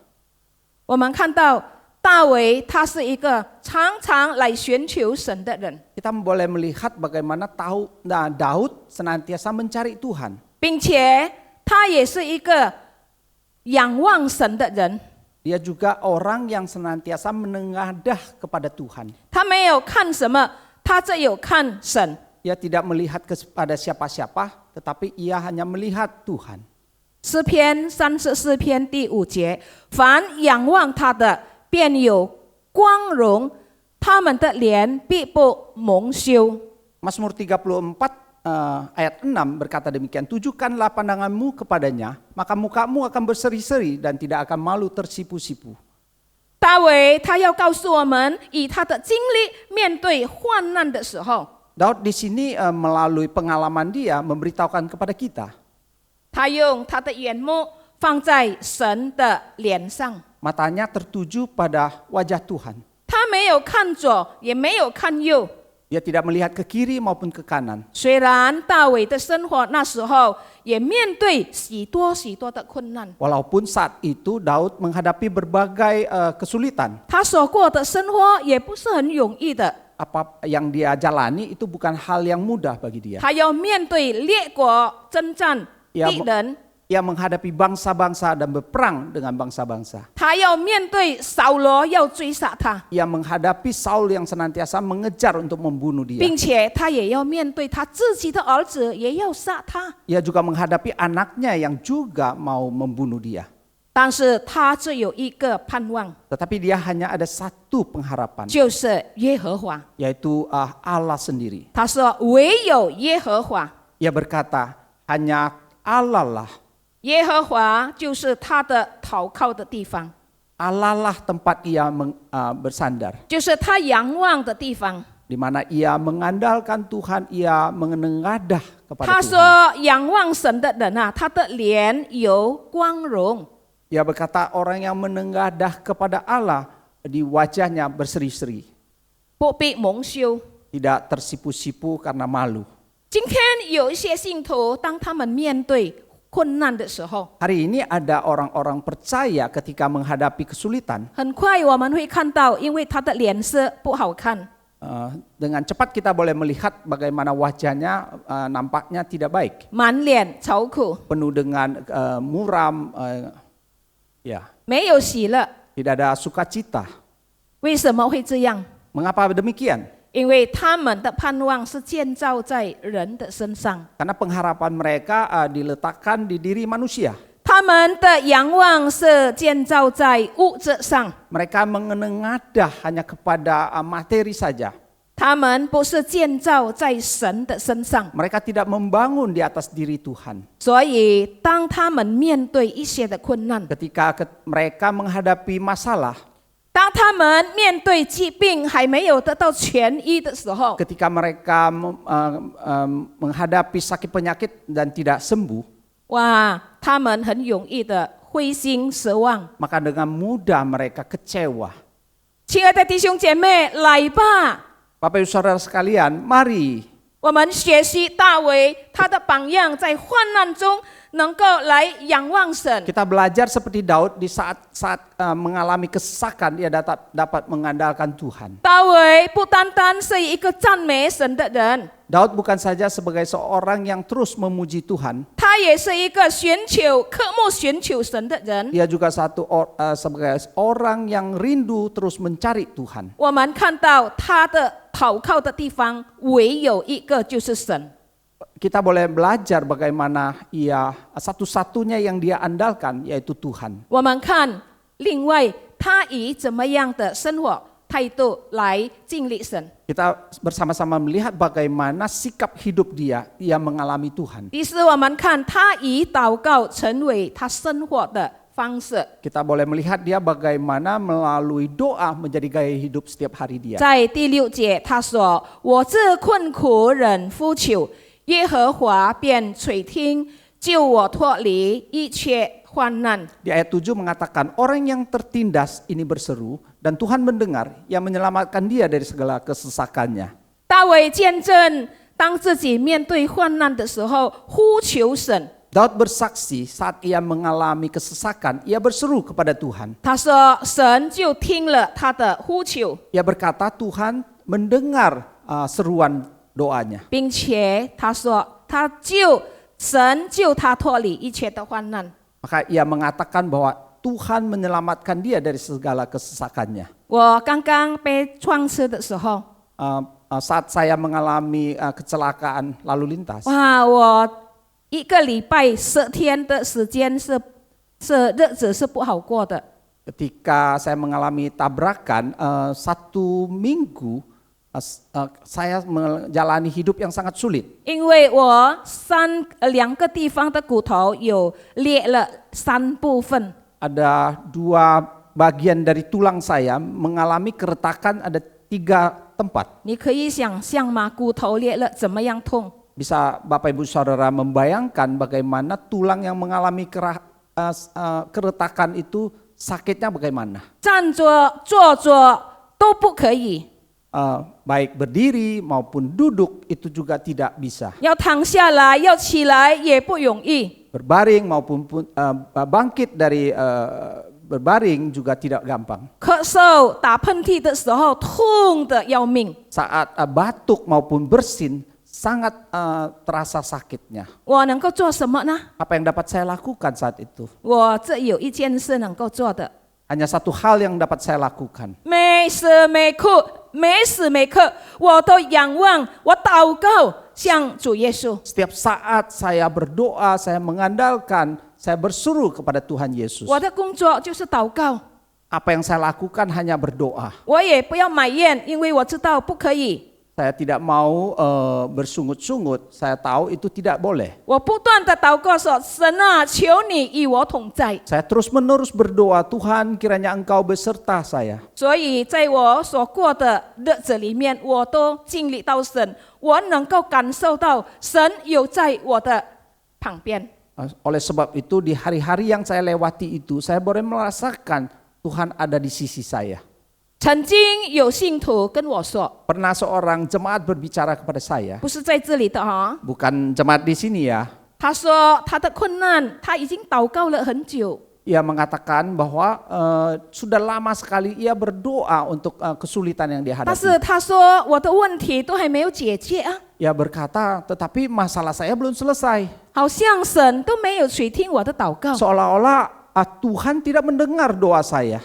我们看到大卫，他是一个常常来寻求神的人， Kita boleh melihat bagaimana Daud senantiasa mencari Tuhan. 并且他也是一个仰望神的人。 Dia juga orang yang senantiasa menengadah kepada Tuhan. 他没有看什么，他只有看神。 Ia tidak melihat kepada siapa-siapa, tetapi ia hanya melihat Tuhan. 诗篇34篇第5节，凡仰望他的，便有光荣，他们的脸必不蒙羞。 Mazmur 34 ayat 6 berkata demikian, tujukanlah pandanganmu kepadanya, maka mukamu akan berseri-seri dan tidak akan malu tersipu-sipu. 大卫他要告诉我们，以他的经历面对患难的时候， Daud di sini melalui pengalaman dia memberitahukan kepada kita. 他用他的眼目放在神的脸上， Matanya tertuju pada wajah Tuhan. 他没有看左，也没有看右。 Dia tidak melihat ke kiri maupun ke kanan. 虽然大卫的生活那时候也面对许多的困难， Walaupun saat itu Daud menghadapi berbagai kesulitan. 他所过的生活也不是很容易的。 Apa yang dia jalani itu bukan hal yang mudah bagi dia. 他要面对列国征战敌人， Ia menghadapi bangsa-bangsa dan berperang dengan bangsa-bangsa. 他要面对扫罗要追杀他， Ia menghadapi Saul yang senantiasa mengejar untuk membunuh dia. 并且他也要面对他自己的儿子也要杀他。 Ia juga menghadapi anaknya yang juga mau membunuh dia. 但是他只有一个盼望， Tetapi dia hanya ada satu pengharapan, 就是耶和华。 yaitu Allah sendiri. 他说：“唯有耶和华， Ia berkata, hanya Allah lah. 耶和华就是他的祷告的地方， Allah lah tempat ia bersandar. 就是他仰望的地方。 Di mana ia mengandalkan Tuhan, ia menengadah kepada 他 Tuhan. 说，仰望神的人啊，他的脸有光荣。 Ia berkata orang yang menengadah kepada Allah di wajahnya berseri-seri, 不必蒙羞。 tidak tersipu-sipu karena malu. 今天有一些信徒，当他们面对困难的时候， Hari ini ada orang-orang percaya ketika menghadapi kesulitan, 很快我们会看到，因为他的脸色不好看， dengan cepat kita boleh melihat bagaimana wajahnya nampaknya tidak baik, 满脸愁苦， penuh dengan muram, ya, 没有喜乐。 tidak ada sukacita. 为什么会这样？ Mengapa demikian? 因为他们的盼望是建造在人的身上， Karena pengharapan mereka diletakkan di diri manusia. 他们的仰望是建造在物质上， Mereka menengadah hanya kepada materi saja. 他们不是建造在神的身上。 Mereka tidak membangun di atas diri Tuhan. 所以，当他们面对一些的困难， Ketika mereka menghadapi masalah, 当他们面对疾病还没有得到痊愈的时候， ketika mereka menghadapi sakit penyakit dan tidak sembuh, 哇，他们很容易的灰心失望。 maka dengan mudah mereka kecewa. 亲爱的弟兄姐妹，来吧， Bapak Ibu Saudara sekalian, mari 我们学习大卫他的榜样，在患难中能够来仰望神。 Kita belajar seperti Daud di saat mengalami kesesakan, dia dapat mengandalkan Tuhan. 大卫不单单是一个赞美神的人， Daud bukan saja sebagai seorang yang terus memuji Tuhan, 他也是一个渴慕寻求神的人。 dia juga sebagai orang yang rindu terus mencari Tuhan. 我们看到他的祷告的地方，唯有一个就是神。 Kita boleh belajar bagaimana ia satu-satunya yang dia andalkan yaitu Tuhan. 我们看另外他以怎么样的生活态度来经历神。 Kita bersama-sama melihat bagaimana sikap hidup dia mengalami Tuhan. 第四，我们看他以祷告成为他生活的方式。 Kita boleh melihat dia bagaimana melalui doa menjadi gaya hidup setiap hari dia. 在第6节，他说：“我这困苦人呼求，耶和华便垂听，救我脱离一切患难。” Di ayat 7 mengatakan orang yang tertindas ini berseru dan Tuhan mendengar, yang menyelamatkan dia dari segala kesesakannya. 大卫见证，当自己面对患难的时候，呼求神。 Daud bersaksi saat ia mengalami kesesakan, ia berseru kepada Tuhan. 他说：“神就听了他的呼求， Ia berkata Tuhan mendengar seruan doanya. 并且他说，神救他脱离一切的患难。” Maka ia mengatakan bahwa Tuhan menyelamatkan dia dari segala kesesakannya. 我刚刚被撞车的时候， Saat saya mengalami kecelakaan lalu lintas, 哇，我1个礼拜10天的时间是日子是不好过的。 ketika saya mengalami tabrakan 1 minggu, saya menjalani hidup yang sangat sulit. 因为我2个地方的骨头有裂了3部分， Ada 2 bagian dari tulang saya mengalami keretakan, ada 3 tempat. 你可以想象吗？骨头裂了怎么样痛？ Bisa Bapak Ibu Saudara membayangkan bagaimana tulang yang mengalami keretakan itu sakitnya bagaimana? 站着、坐着都不可以， Baik berdiri maupun duduk itu juga tidak bisa. 要躺下来、要起来也不容易。 Berbaring maupun bangkit dari berbaring juga tidak gampang. 咳嗽、打喷嚏的时候痛得要命。 Saat batuk maupun bersin sangat terasa sakitnya. 我能够做什么呢？ Apa yang dapat saya lakukan saat itu? 我这有一件事能够做的， Hanya satu hal yang dapat saya lakukan. 每时每刻，我都仰望，我祷告，向主耶稣。 Setiap saat saya berdoa, saya mengandalkan, saya berseru kepada Tuhan Yesus. 我的工作就是祷告， Apa yang saya lakukan hanya berdoa. 我也不要埋怨，因为我知道不可以。 Saya tidak mau bersungut-sungut, saya tahu itu tidak boleh. 我不断的祷告说：“神啊，求你与我同在。 Saya terus-menerus berdoa, Tuhan kiranya Engkau beserta saya. ”所以在我所过的日子里面，我都经历到神，我能够感受到神有在我的旁边。 Oleh sebab itu di hari-hari yang saya lewati itu, saya boleh merasakan Tuhan ada di sisi saya. 曾经有信徒跟我说， Pernah seorang jemaat berbicara kepada saya, 不是在这里的哈， bukan jemaat di sini ya. 他说他的困难，他已经祷告了很久， Ia mengatakan bahwa sudah lama sekali ia berdoa untuk kesulitan yang 但 dihadapi. 是他说我的问题都还没有解决啊， Ia berkata, tetapi masalah saya belum selesai. 好像神都没有垂听我的祷告。 Seolah-olah Tuhan tidak mendengar doa saya.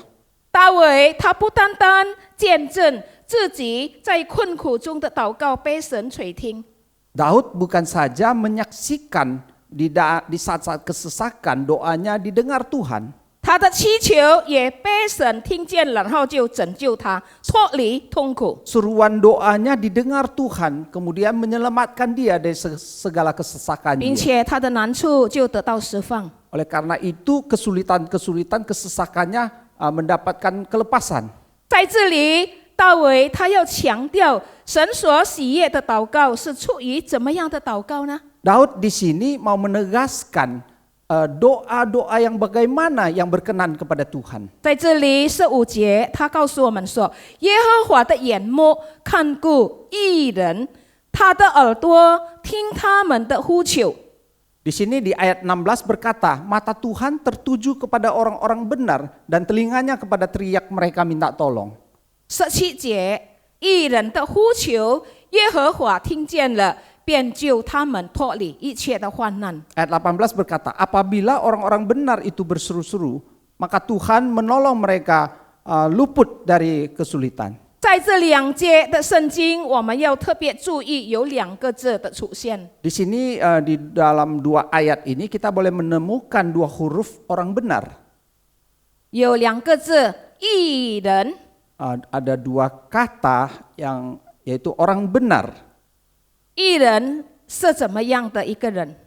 大卫他不单单见证自己在困苦中的祷告被神垂听， Daud bukan saja menyaksikan di saat-saat kesesakan doanya didengar Tuhan. 他的祈求也被神听见，然后就拯救他脱离痛苦。 Seruan doanya didengar Tuhan, kemudian menyelamatkan dia dari segala 并 kesesakannya. 且他的难处就得到释放。 Oleh karena itu kesulitan-kesulitan kesesakannya mendapatkan kelepasan. 在这里，大卫他要强调，神所喜悦的祷告是出于怎么样的祷告呢？ Daud di sini mau menegaskan doa-doa yang bagaimana yang berkenan kepada Tuhan. 在这里是5节，他告诉我们说，耶和华的眼目看顾义人，他的耳朵听他们的呼求。 Di sini di ayat 16 berkata, mata Tuhan tertuju kepada orang-orang benar dan telinganya kepada teriak mereka minta tolong. 17节，义人的呼求，耶和华听见了，便救他们脱离一切的患难。 Ayat 18 berkata, apabila orang-orang benar itu berseru-seru, maka Tuhan menolong mereka luput dari kesulitan. 在这两节的圣经，我们要特别注意有两个字的出现。 Di sini di dalam 2 ayat ini kita boleh menemukan 2 huruf orang benar. 有两个字，义人。 Ada 2 kata yang yaitu orang benar. 义人是怎么样的一个人？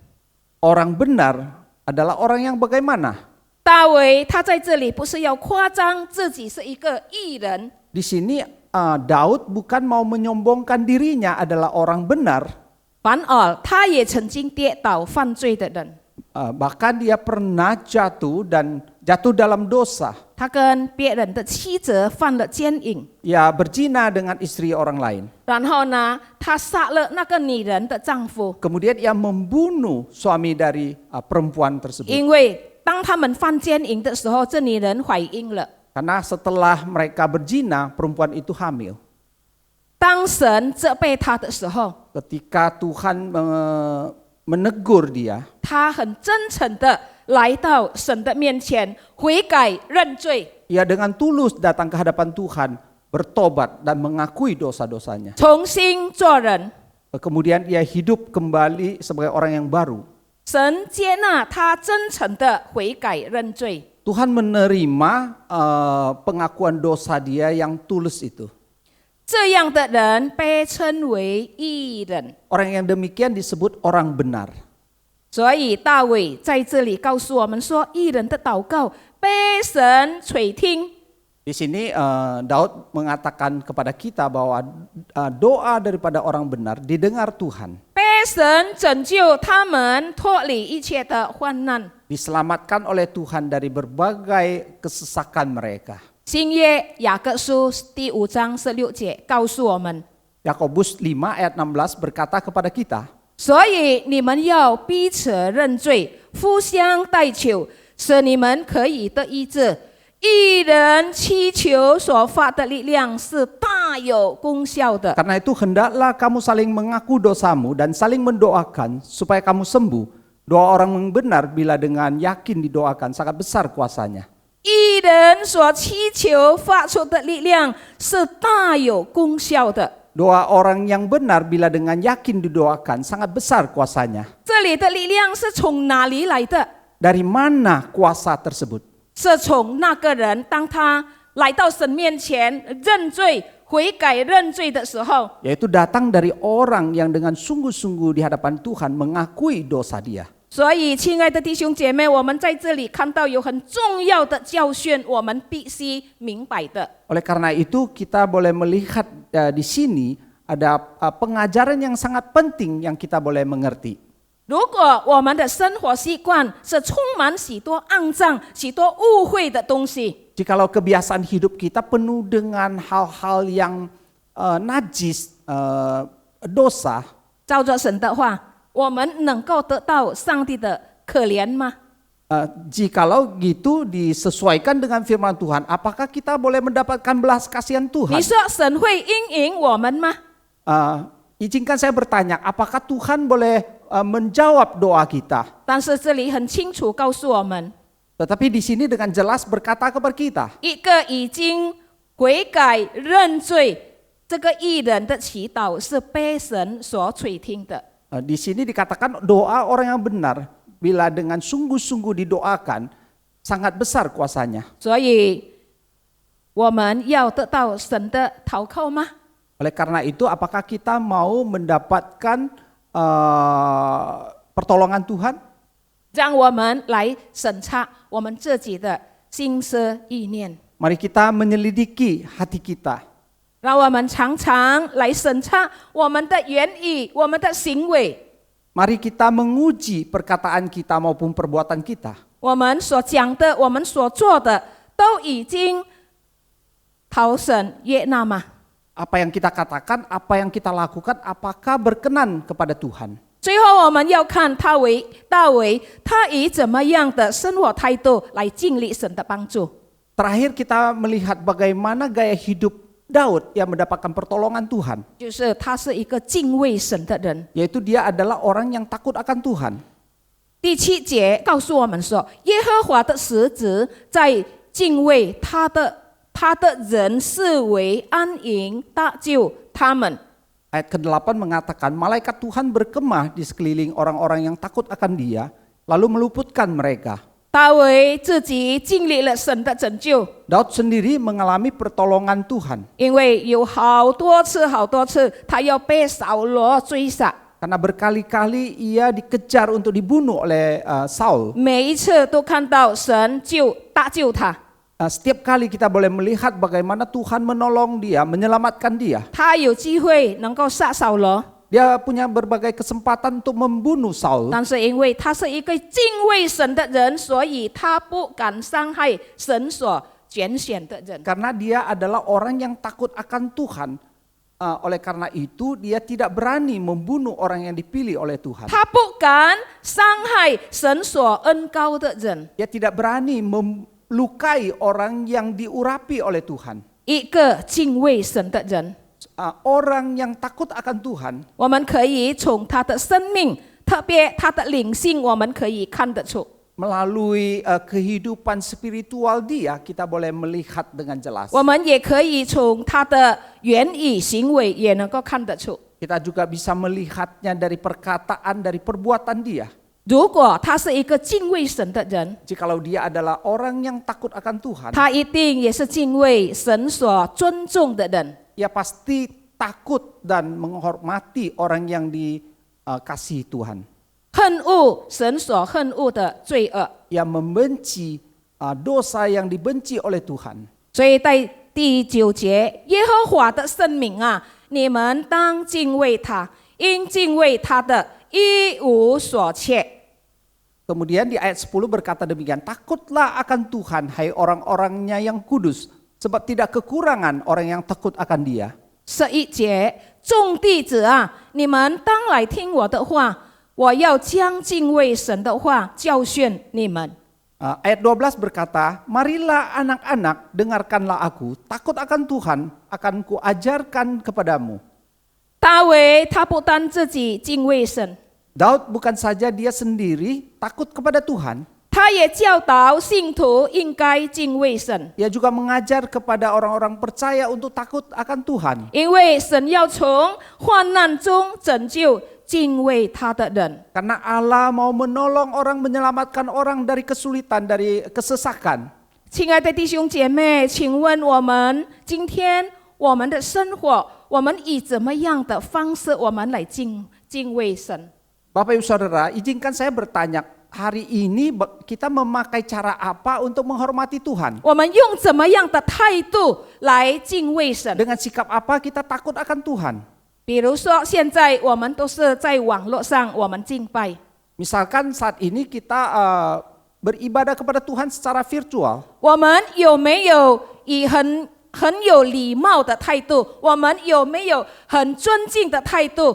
Orang benar adalah orang yang bagaimana? 大卫他在这里不是要夸张自己是一个义人， Di sini Daud bukan mau menyombongkan dirinya adalah orang benar. 反而他也曾经跌倒犯罪的人。 Bahkan dia pernah jatuh dan jatuh dalam dosa. 他跟别人的妻子犯了奸淫， Ya berzina dengan istri orang lain. 然后呢，他杀了那个女人的丈夫， Kemudian ia membunuh suami dari perempuan tersebut. 因为当他们犯奸淫的时候，这女人怀孕了。 Karena setelah mereka berzina, perempuan itu hamil. 当神责备他的时候， Ketika Tuhan menegur dia, 他很真诚的来到神的面前悔改认罪， ia dengan tulus datang ke hadapan Tuhan, bertobat dan mengakui dosa-dosanya. 重新做人。 Kemudian ia hidup kembali sebagai orang yang baru. 神接纳他真诚的悔改认罪。 Tuhan menerima pengakuan dosa dia yang tulus itu. 这样的人被称为义人。 Orang yang demikian disebut orang benar. 所以大卫在这里告诉我们说，义人的祷告被神垂听。 Di sini Daud mengatakan kepada kita bahwa doa daripada orang benar didengar Tuhan. 被神拯救他们脱离一切的患难。 Diselamatkan oleh Tuhan dari berbagai kesesakan mereka. 新约雅各书第5章16节告诉我们， Yakobus 5 ayat 16 berkata kepada kita, 所以你们要彼此认罪，互相代求，使你们可以得医治。一人祈求所发的力量是大有功效的。 karena itu hendaklah kamu saling mengaku dosamu dan saling mendoakan supaya kamu sembuh. Doa orang yang benar bila dengan yakin didoakan sangat besar kuasanya. 一人所祈求发出的力量是大有功效的。 Doa orang yang benar bila dengan yakin didoakan sangat besar kuasanya. 这里的力量是从哪里来的？ Dari mana kuasa tersebut? 是从那个人当他来到神面前认罪、悔改认罪的时候， Yaitu datang dari orang yang dengan sungguh-sungguh di hadapan Tuhan mengakui dosa dia. 所以，亲爱的弟兄姐妹，我们在这里看到有很重要的教训，我们必须明白的。 Oleh karena itu kita boleh melihat di sini ada pengajaran yang sangat penting yang kita boleh mengerti. 如果我们的生活习惯是充满许多肮脏、许多误会的东西， Jikalau kebiasaan hidup kita penuh dengan hal-hal yang najis, dosa, 照着神的话，我们能够得到上帝的可怜吗？ jikalau gitu disesuaikan dengan firman Tuhan, apakah kita boleh mendapatkan belas kasihan 你 Tuhan? 说神会应允我们吗？ Izinkan saya bertanya, apakah Tuhan boleh menjawab doa kita? 但是这里很清楚告诉我们， Tetapi di sini dengan jelas berkata kepada kita, 一个已经悔改认罪这个义人的祈祷是被神所垂听的。 di sini dikatakan doa orang yang benar bila dengan sungguh-sungguh didoakan sangat besar kuasanya. 所以我们要得到神的祷告吗？ Oleh karena itu, apakah kita mau mendapatkan pertolongan Tuhan? 让我们来审查我们自己的心思意念， Mari kita menyelidiki hati kita. 让我们常常来审查我们的言语、我们的行为， Mari kita menguji perkataan kita maupun perbuatan kita. 我们所讲的、我们所做的，都已经讨神悦纳吗？ apa yang kita katakan, apa yang kita lakukan, apakah berkenan kepada Tuhan. 最后，我们要看大卫，他以怎么样的生活态度来经历神的帮助。 Terakhir kita melihat bagaimana gaya hidup Daud yang mendapatkan pertolongan Tuhan. 就是他是一个敬畏神的人。 Yaitu dia adalah orang yang takut akan Tuhan. 第7节告诉我们说，耶和华的使者在敬畏他的人视为安营，搭救他们。 Ayat ke-8 mengatakan, malaikat Tuhan berkemah di sekeliling orang-orang yang takut akan dia, lalu meluputkan mereka. 大卫自己经历了神的拯救， Daud sendiri mengalami pertolongan Tuhan. 因为有好多次他要被扫罗追杀， Karena berkali-kali ia dikejar untuk dibunuh oleh Saul. 每一次都看到神搭救他。 Setiap kali kita boleh melihat bagaimana Tuhan menolong dia, menyelamatkan dia. 他有机会能够杀扫罗， Dia punya berbagai kesempatan untuk membunuh Saul. 但是因为他是一个敬畏神的人，所以他不敢伤害神所拣选的人。 Karena dia adalah orang yang takut akan Tuhan. Oleh karena itu dia tidak berani membunuh orang yang dipilih oleh Tuhan. 他不敢伤害神所恩膏的人。 Dia tidak berani melukai orang yang diurapi oleh Tuhan. 一个敬畏神的人， Orang yang takut akan Tuhan, 我们可以从他的生命，特别他的灵性，我们可以看得出。 melalui kehidupan spiritual dia, kita boleh melihat dengan jelas. 我们也可以从他的言语行为也能够看得出。 Kita juga bisa melihatnya dari perkataan, dari perbuatan dia. 如果他是一个敬畏神的人， Jikalau dia adalah orang yang takut akan Tuhan, 他一定也是敬畏神所尊重的人。 ia pasti takut dan menghormati orang yang dikasihi Tuhan. 恨恶神所恨恶的罪恶。 Ia membenci dosa yang dibenci oleh Tuhan. 所以在第9节，耶和华的圣名啊，你们当敬畏他，因敬畏他的一无所缺。 Kemudian di ayat 10 berkata demikian, takutlah akan Tuhan hai orang-orangnya yang kudus, sebab tidak kekurangan orang yang takut akan dia. 11节，众弟子啊，你们当来听我的话，我要将敬畏神的话教训你们。 Ayat 12 berkata, marilah anak-anak, dengarkanlah aku, takut akan Tuhan, akan kuajarkan kepadamu. 大卫他不单自己敬畏神， Daud bukan saja dia sendiri takut kepada Tuhan, 他也教导信徒应该敬畏神， ia juga mengajar kepada orang-orang percaya untuk takut akan Tuhan. 因为神要从患难中拯救敬畏他的人。 Karena Allah mau menolong orang, menyelamatkan orang dari kesulitan, dari kesesakan. 亲爱的弟兄姐妹，请问我们今天我们的生活，我们以怎么样的方式我们来敬畏神？ Bapak Ibu Saudara, izinkan saya bertanya, hari ini kita memakai cara apa untuk menghormati Tuhan? 我们用怎么样的态度来敬畏神？ Dengan sikap apa kita takut akan Tuhan? 比如说，现在我们都是在网络上我们敬拜， Misalkan saat ini kita beribadah kepada Tuhan secara virtual. 我们有没有以很有礼貌的态度？我们有没有很尊敬的态度？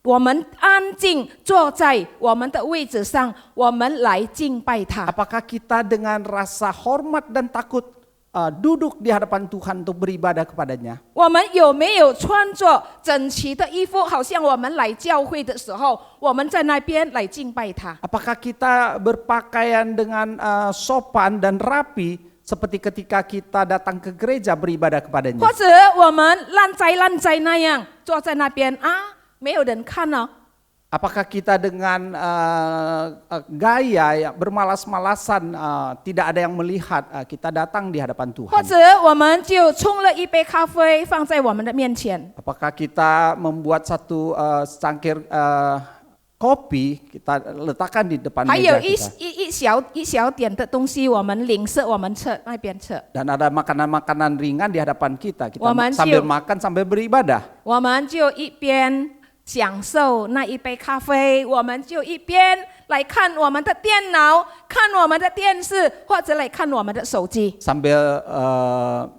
我们安静坐在我们的位置上，我们来敬拜他。 Apakah kita dengan rasa hormat dan takut duduk di hadapan Tuhan untuk beribadah kepadanya? 我们有没有穿着整齐的衣服，好像我们来教会的时候，我们在那边来敬拜他？ Apakah kita berpakaian dengan sopan dan rapi seperti ketika kita datang ke gereja beribadah kepadanya? 或者我们烂哉那样坐在那边啊，没有人看哦。 Apakah kita dengan gaya yang bermalas-malasan, tidak ada yang melihat, kita datang di hadapan 或 Tuhan? 者我们就冲了一杯咖啡放在我们的面前， Apakah kita membuat satu secangkir kopi, kita letakkan di depan 还有 meja kita? 一小点的东西，我们领色，我们吃那边吃， Dan ada makanan-makanan ringan di hadapan kita. Kita Waman sambil siu. makan sambil beribadah. 我们就一边享受那一杯咖啡，我们就一边来看我们的电脑、看我们的电视，或者来看我们的手机。 Sambil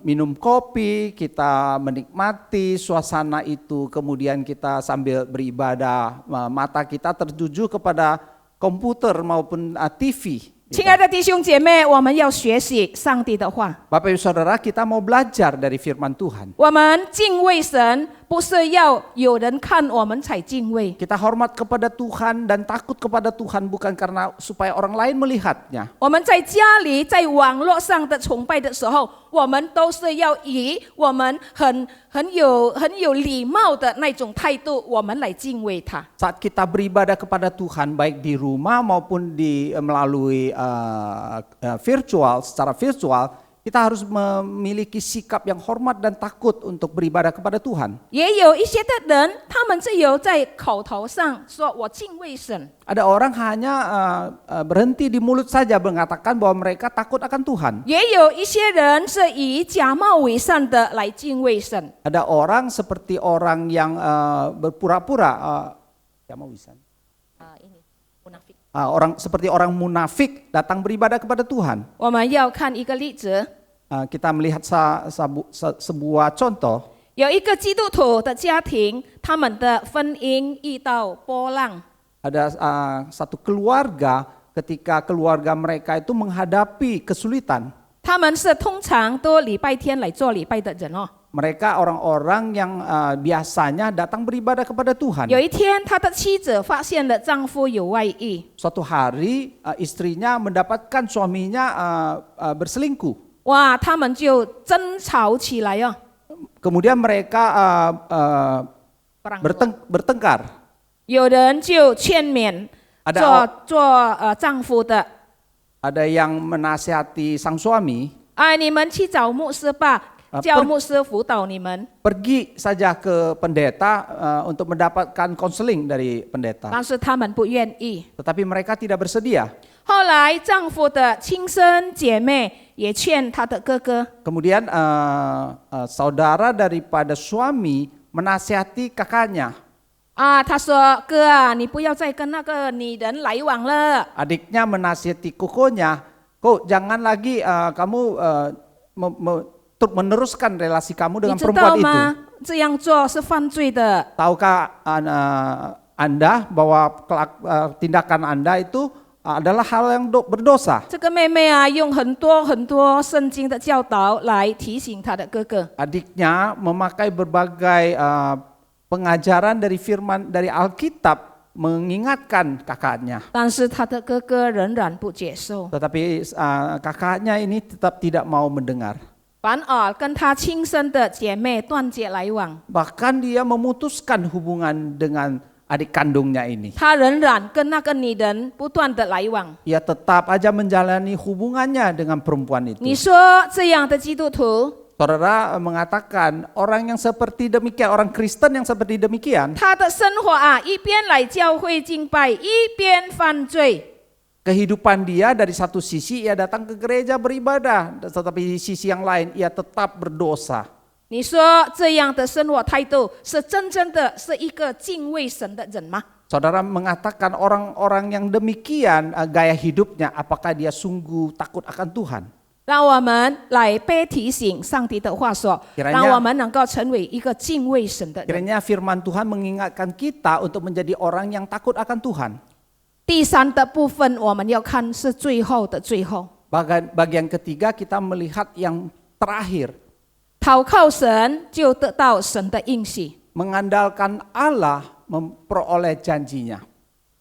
minum kopi, kita menikmati suasana itu, kemudian kita sambil beribadah, mata kita tertuju kepada komputer maupun TV. 亲爱的弟兄姐妹，我们要学习上帝的话。 Bapak Ibu Saudara, kita mau belajar dari firman Tuhan. 我们敬畏神，不是要有人看我们才敬畏。 Kita hormat kepada Tuhan dan takut kepada Tuhan bukan karena supaya orang lain melihatnya. 我们在家里、在网络上的崇拜的时候，我们都是要以我们很有礼貌的那种态度，我们来敬畏他。 Saat kita beribadah kepada Tuhan baik di rumah maupun melalui virtual, secara virtual, kita harus memiliki sikap yang hormat dan takut untuk beribadah kepada Tuhan. 也有一些的人，他们只有在口头上说我敬畏神， Ada orang hanya berhenti di mulut saja mengatakan bahwa mereka takut akan Tuhan. 也有一些人是以假冒伪善的来敬畏神。 Ada orang seperti orang yang berpura-pura orang seperti orang munafik datang beribadah kepada Tuhan. 我们要看一个例子， Kita melihat sebuah contoh. 有一个基督徒的家庭，他们的婚姻遇到波浪。 Ada satu keluarga, ketika keluarga mereka itu menghadapi kesulitan. 他们是通常都礼拜天来做礼拜的人哦。 Mereka orang-orang yang biasanya datang beribadah kepada Tuhan. 有一天，他的妻子发现了丈夫有外遇， Suatu hari istrinya mendapatkan suaminya berselingkuh. 哇，他们就争吵起来哦。 Kemudian mereka bertengkar. 有人就劝勉做丈夫的， Ada yang menasihati sang suami, 哎，你们去找牧师吧，叫牧师辅导你们。 pergi saja ke pendeta untuk mendapatkan konseling dari pendeta. 但是他们不愿意。 Tetapi mereka tidak bersedia. 后来丈夫的亲生姐妹也劝他的哥哥， Kemudian saudara daripada suami menasihati kakaknya. 啊，他说哥啊，你不要再跟那个女人来往了。 Adiknya menasihati kokonya, kok jangan lagi kamu meneruskan relasi kamu 你 dengan 知 perempuan 道 itu. 吗？这样做是犯罪的。 Tahukah Anda bahwa tindakan Anda itu adalah hal yang berdosa? 这个妹妹啊，用很多圣经的教导来提醒她的哥哥。 Adiknya memakai berbagai pengajaran dari firman dari Alkitab mengingatkan kakaknya. 但是她的哥哥仍然不接受， Tetapi kakaknya ini tetap tidak mau mendengar. 反而跟她亲生的姐妹断绝来往。 Bahkan dia memutuskan hubungan dengan adik kandungnya ini. 她仍然跟那个女人不断的来往。 Ia tetap aja menjalani hubungannya dengan perempuan itu. 你说这样的基督徒， Saudara mengatakan orang yang seperti demikian, orang Kristen yang seperti demikian, 他的生活啊，一边来教会敬拜，一边犯罪。 kehidupan dia dari satu sisi ia datang ke gereja beribadah, tetapi di sisi yang lain ia tetap berdosa. 你说这样的生活态度是真正的是一个敬畏神的人吗？ Saudara mengatakan orang-orang yang demikian gaya hidupnya, apakah dia sungguh takut akan Tuhan? 让我们来被提醒上帝的话说， Kiranya- 让我们能够成为一个敬畏神的人。 Kiranya firman Tuhan mengingatkan kita untuk menjadi orang yang takut akan Tuhan. 第三的部分我们要看是最后的最后， Bagian ketiga kita melihat yang terakhir, 祷告神就得到神的应许。 mengandalkan Allah memperoleh janjinya.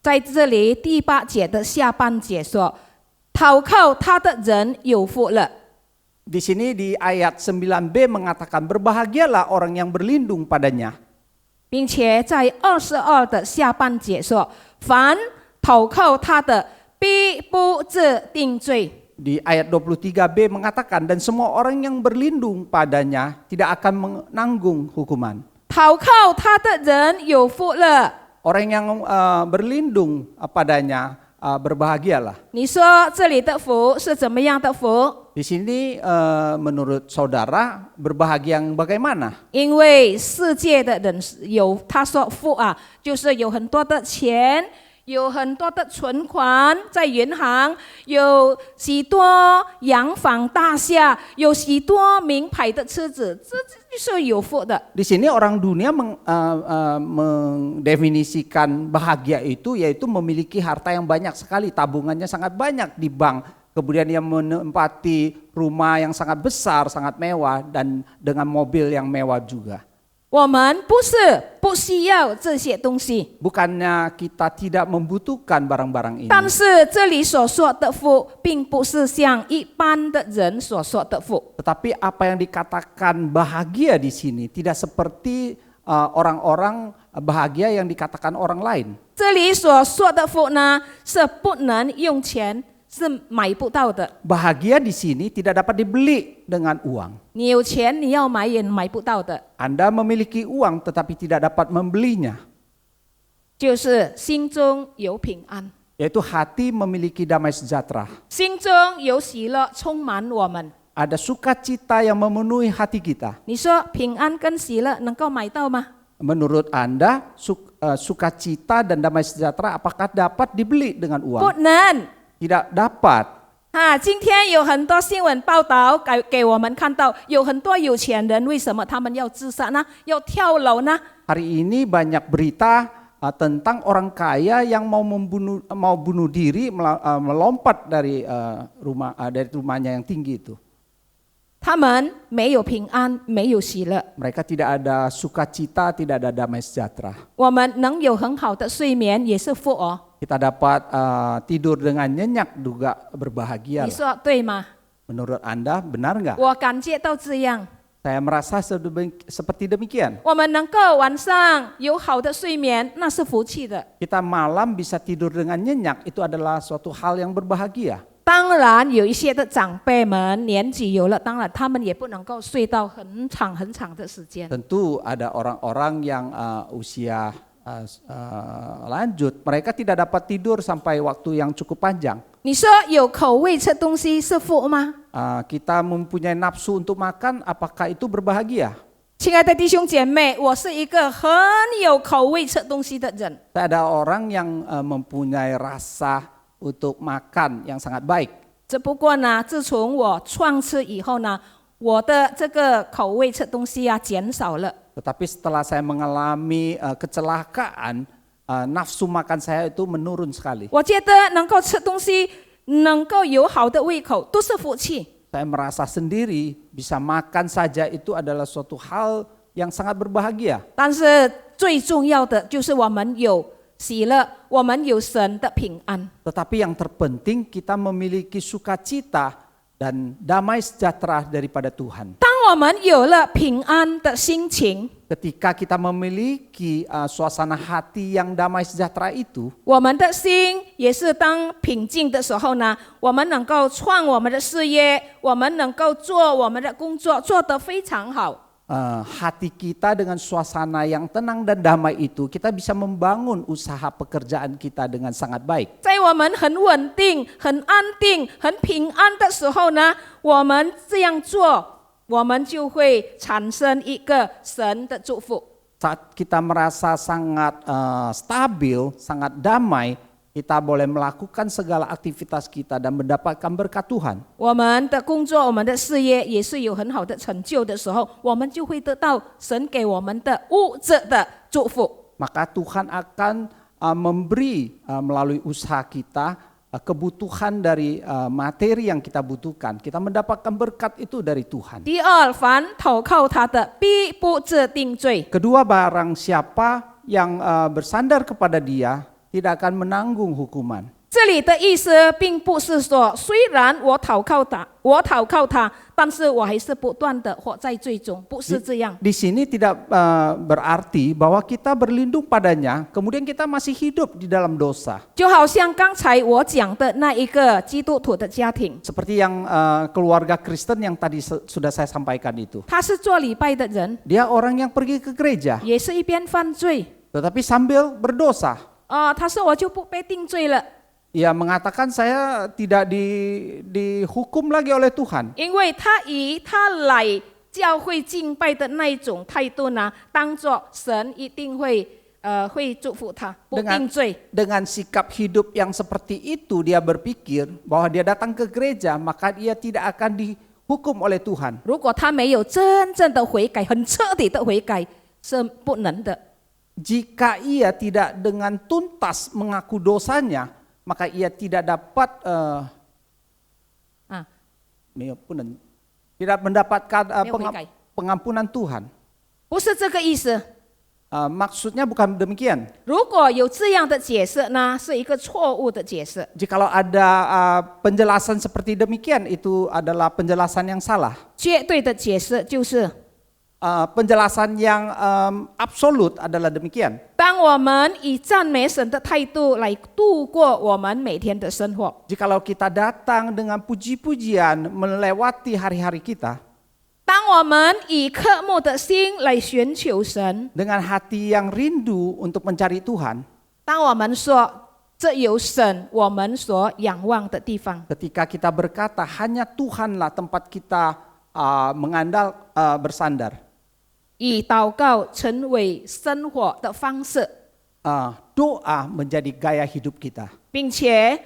在这里第8节的下半节说，祷告他的人有福了。 Di sini di ayat 9b mengatakan berbahagialah orang yang berlindung padanya. 并且在22的下半节说，凡祷告他的，必不致定罪。 Di ayat 23b mengatakan dan semua orang yang berlindung padanya tidak akan menanggung hukuman. 祷告他的人有福了。 Orang yang berlindung padanya berbahagialah. 你说这里的福是怎么样的福？ Di sini menurut saudara berbahagia yang bagaimana? 因为世界的人有他说福啊，就是有很多的钱，有很多的存款在银行，有许多洋房大厦，有许多名牌的车子，这就是有福的。 Di sini orang dunia mendefinisikan bahagia itu yaitu memiliki harta yang banyak sekali, tabungannya sangat banyak di bank. Kemudian dia menempati rumah yang sangat besar, sangat mewah dan dengan mobil yang mewah juga. 我们不需要这些东西， Bukannya kita tidak membutuhkan barang-barang ini. 但是这里所说的福，并不是像一般的人所说的福。 Tetapi apa yang dikatakan bahagia di sini tidak seperti orang-orang bahagia yang dikatakan orang lain. 这里所说的福呢，是不能用钱，是买不到的。 Bahagia di sini tidak dapat dibeli dengan uang. 你有钱，你要买也买不到的， Anda memiliki uang tetapi tidak dapat membelinya. 就是心中有平安， Yaitu hati memiliki damai sejahtera. 心中有喜乐充满我们。 Ada sukacita yang memenuhi hati kita. 你说平安跟喜乐能够买到吗？ Menurut Anda sukacita dan damai sejahtera apakah dapat dibeli dengan 不 uang? 能。 Tidak dapat. 今天有很多新闻报道给我们看到，有很多有钱人为什么他们要自杀呢？要跳楼呢？ Hari ini banyak berita tentang orang kaya yang mau bunuh diri melompat dari rumahnya yang tinggi itu. 他们没有平安，没有喜乐。 Mereka tidak ada sukacita, tidak ada damai sejahtera. 我们能有很好的睡眠也是福哦。 Kita dapat tidur dengan nyenyak juga berbahagia. 你说对吗？ Menurut Anda benar nggak? 我感觉到这样。 Saya merasa seperti demikian. 我们能够晚上有好的睡眠，那是福气的。 Kita malam bisa tidur dengan nyenyak, itu adalah suatu hal yang berbahagia. 当然，有一些的长辈们年纪有了，当然他们也不能够睡到很长很长的时间。 Tentu ada orang-orang yang usia lanjut, mereka tidak dapat tidur sampai waktu yang cukup panjang. 你说有口味吃东西是福吗？ Kita mempunyai nafsu untuk makan, apakah itu berbahagia? 亲爱的弟兄姐妹，我是一个很有口味吃东西的人。 Ada orang yang mempunyai rasa untuk makan yang sangat baik. 只不过呢，自从我创吃以后呢，我的这个口味吃东西减少了。 Tetapi setelah saya mengalami kecelakaan, nafsu makan saya itu menurun sekali. 我觉得能够吃东西，能够有好的胃口，都是福气。 Saya merasa sendiri bisa makan saja itu adalah suatu hal yang sangat berbahagia. 但是最重要的就是我们有喜乐，我们有神的平安。 Tetapi yang terpenting kita memiliki sukacita dan damai sejahtera daripada Tuhan. 当我们有了平安的心情， Ketika kita memiliki suasana hati yang damai sejahtera itu, 我们的心也是当平静的时候呢，我们能够创我们的事业，我们能够做我们的工作，做得非常好。 hati kita dengan suasana yang tenang dan damai itu, kita bisa membangun usaha pekerjaan kita dengan sangat baik. 在我们很稳定、很安定、很平安的时候呢，我们这样做，我们就会产生一个神的祝福。 Saat kita merasa sangat stabil, sangat damai, kita boleh melakukan segala aktivitas kita dan mendapatkan berkat Tuhan. 我们的工作、我们的事业也是有很好的成就的时候，我们就会得到神给我们的物质的祝福。 Maka Tuhan akan memberi melalui usaha kita kebutuhan dari materi yang kita butuhkan. Kita mendapatkan berkat itu dari Tuhan. 第二，凡投靠他的，必不致定罪。 Kedua, barang siapa yang bersandar kepada Dia tidak akan menanggung hukuman. 这里的意思并不是说，虽然我投靠他，但是我还是不断的活在罪中，不是这样。 Di sini tidak berarti bahwa kita berlindung padanya, kemudian kita masih hidup di dalam dosa. 就好像刚才我讲的那一个基督徒的家庭， Seperti yang keluarga Kristen yang tadi sudah saya sampaikan itu. 他是做礼拜的人， Dia orang yang pergi ke gereja, 也是一边犯罪。 tetapi sambil berdosa. 他说我就不被定罪了， Ia mengatakan saya tidak dihukum lagi oleh Tuhan. 因为他以他来教会敬拜的那一种态度呢，当作神一定会会祝福他，不 Dengan 定罪。 dengan sikap hidup yang seperti itu dia berpikir bahwa dia datang ke gereja maka dia tidak akan dihukum oleh Tuhan. 如果他没有真正的悔改，很彻底的悔改，是不能的。 Jika ia tidak dengan tuntas mengaku dosanya, maka ia tidak dapat 啊， tidak mendapatkan 没有悔改， pengampunan Tuhan. 不是这个意思。 Maksudnya bukan demikian. 如果有这样的解释呢，是一个错误的解释。 Jikalau ada penjelasan seperti demikian, itu adalah penjelasan yang salah. 绝对的解释就是， Penjelasan yang absolut adalah demikian. 当我们以赞美神的态度来度过我们每天的生活， Jikalau kita datang dengan puji-pujian melewati hari-hari kita, 当我们以渴慕的心来寻求神， dengan hati yang rindu untuk mencari Tuhan, 当我们说这有神我们所仰望的地方， ketika kita berkata hanya Tuhanlah tempat kita bersandar, 以祷告成为生活的方式， doa menjadi gaya hidup kita, 并且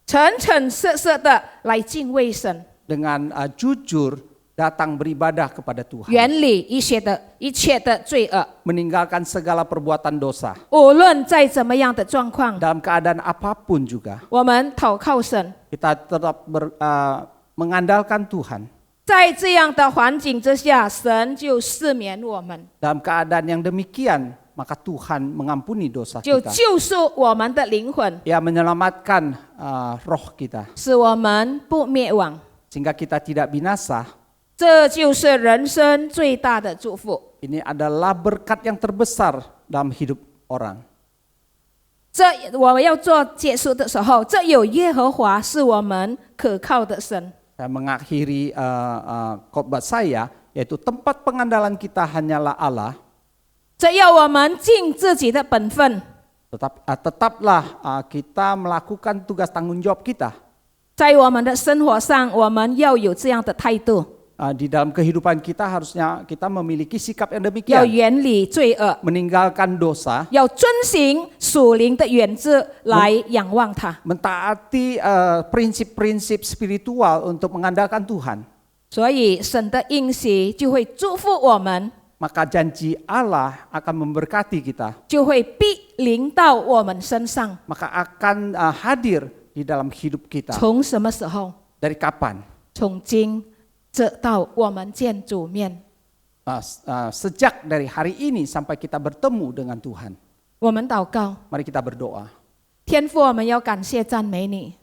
诚诚实实的来敬畏神， dengan jujur datang beribadah kepada Tuhan, 远离一切的罪恶。 meninggalkan segala perbuatan dosa 无论在怎么样的状况， dalam keadaan apapun juga, 我们祷告神。 kita tetap mengandalkan Tuhan. 在这样的环境之下，神就赦免我们， Dalam keadaan yang demikian, maka Tuhan mengampuni dosa 就 kita. 救赎我们的灵魂， Ia menyelamatkan roh kita 使我们不灭亡。 sehingga kita tidak binasa. 这就是人生最大的祝福。 Ini adalah berkat yang terbesar dalam hidup orang. 这我们要做结束的时候，这有耶和华是我们可靠的神。 Saya mengakhiri khotbah saya, yaitu tempat pengandalan kita hanyalah Allah. 这要我们尽自己的本分， Tetaplah kita melakukan tugas tanggung jawab kita. 在我们的生活上，我们要有这样的态度， Di dalam kehidupan kita harusnya kita memiliki sikap yang 要 demikian. 远离罪恶， Meninggalkan dosa, 要遵行属灵的原则来仰望他。 mentaati prinsip-prinsip spiritual untuk mengandalkan Tuhan. 所以神的应许就会祝福我们， Maka janji Allah akan memberkati kita, 就会必临到我们身上。 maka akan hadir di dalam hidup kita. 从什么时候？ Dari kapan? 从今直到我们见主面。 Sejak dari hari ini sampai kita bertemu dengan Tuhan. 我们祷告， Mari kita berdoa. 天父，我们要感谢赞美你，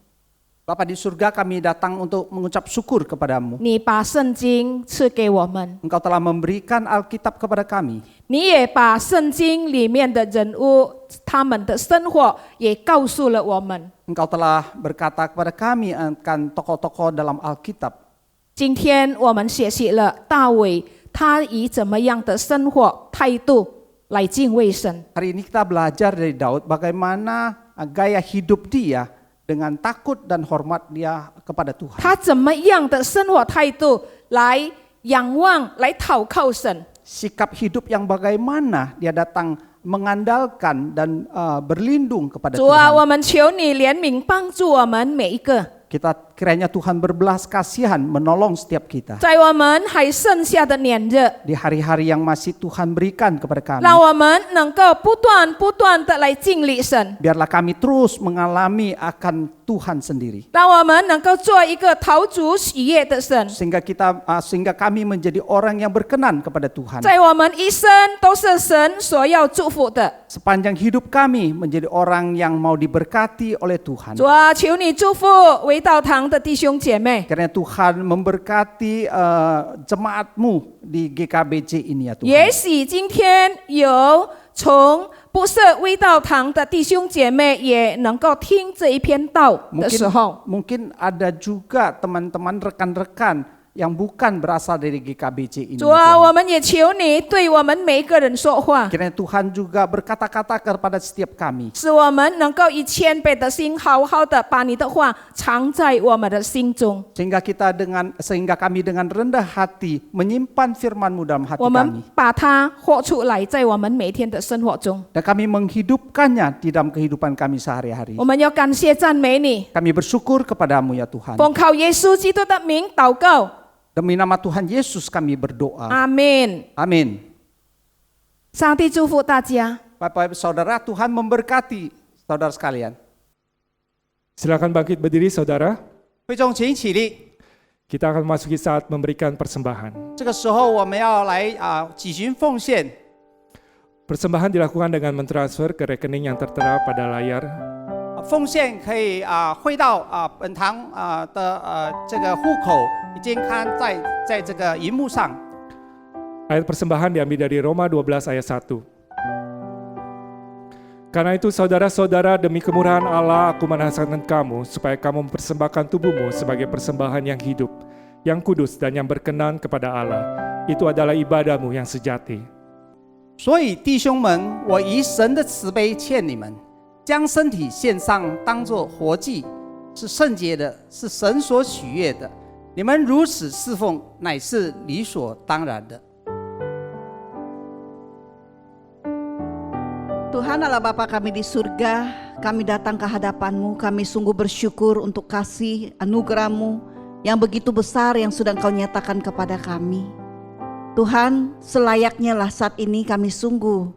Bapa di surga, kami datang untuk mengucap syukur kepadamu. 你把圣经赐给我们， Engkau telah memberikan Alkitab kepada kami. 你也把圣经里面的人物他们的生活也告诉了我们。 Engkau telah berkata kepada kami akan tokoh-tokoh dalam Alkitab. 今天我们学习了大卫，他以怎么样的生活态度来敬畏神。 Hari ini kita belajar dari Daud bagaimana gaya hidup dia dengan takut dan hormat dia kepada Tuhan. 他怎么样的生活态度来仰望、来祷告神？ Sikap hidup yang bagaimana dia datang mengandalkan dan berlindung kepada 主啊， Tuhan. 我们求你怜悯帮助我们每一个， Kita kiranya Tuhan berbelas kasihan menolong setiap kita. 在我们还剩下的年日， Di hari-hari yang masih Tuhan berikan kepada kami. 让我们能够不断的来敬礼神， Biarlah kami terus mengalami akan Tuhan sendiri. 让我们能够做一个讨主喜悦的神， Sehingga kami menjadi orang yang berkenan kepada Tuhan. 在我们一生都是神所要祝福的。 Sepanjang hidup kami menjadi orang yang mau diberkati oleh Tuhan. 主啊，求你祝福维道堂的弟兄姐妹， Karena Tuhan memberkati jemaatmu di GKBC ini ya Tuhan. 也许今天有从不是卫道堂的弟兄姐妹也能够听这一篇道的时候， Mungkin ada juga teman-teman rekan-rekan yang bukan berasal dari GKBC ini. 主啊，我们也求你对我们每一个人说话， Kiranya Tuhan juga berkata-kata kepada setiap kami. 使我们能够以谦卑的心，好好的把你的话藏在我们的心中。 Sehingga kami dengan rendah hati menyimpan firman-Mu dalam hati 我们 kami. 把它活出来，在我们每天的生活中， Dan kami menghidupkannya di dalam kehidupan kami sehari-hari. 我们要感谢赞美你， Kami bersyukur kepadamu ya Tuhan. 奉靠耶稣基督的名祷告， Demi nama Tuhan Yesus kami berdoa. 阿门。 Amin. 上帝祝福大家。 Bapak Ibu Saudara, Tuhan memberkati saudara sekalian. Silakan bangkit berdiri saudara. 会众请起立。 Kita akan memasuki saat memberikan persembahan. 这个时候我们要来举行奉献。 Persembahan dilakukan dengan mentransfer ke rekening yang tertera pada layar. 奉献可以汇到本堂的这个户口，已经看在这个荧幕上。 Ayat persembahan diambil dari Roma 12 ayat 1. Karena itu saudara-saudara, demi kemurahan Allah aku menasihatkan kamu supaya kamu mempersembahkan tubuhmu sebagai persembahan yang hidup, yang kudus dan yang berkenan kepada Allah. Itu adalah ibadahmu yang sejati. 所以弟兄们，我以神的慈悲劝你们，将身体献上，当作活祭，是圣洁的，是神所喜悦的。你们如此侍奉，乃是理所当然的。 Tuhan Allah Bapa kami di surga, kami datang ke hadapan-Mu, kami sungguh bersyukur untuk kasih anugerah-Mu yang begitu besar yang sudah Engkau nyatakan kepada kami. Tuhan, selayaknya lah saat ini kami sungguh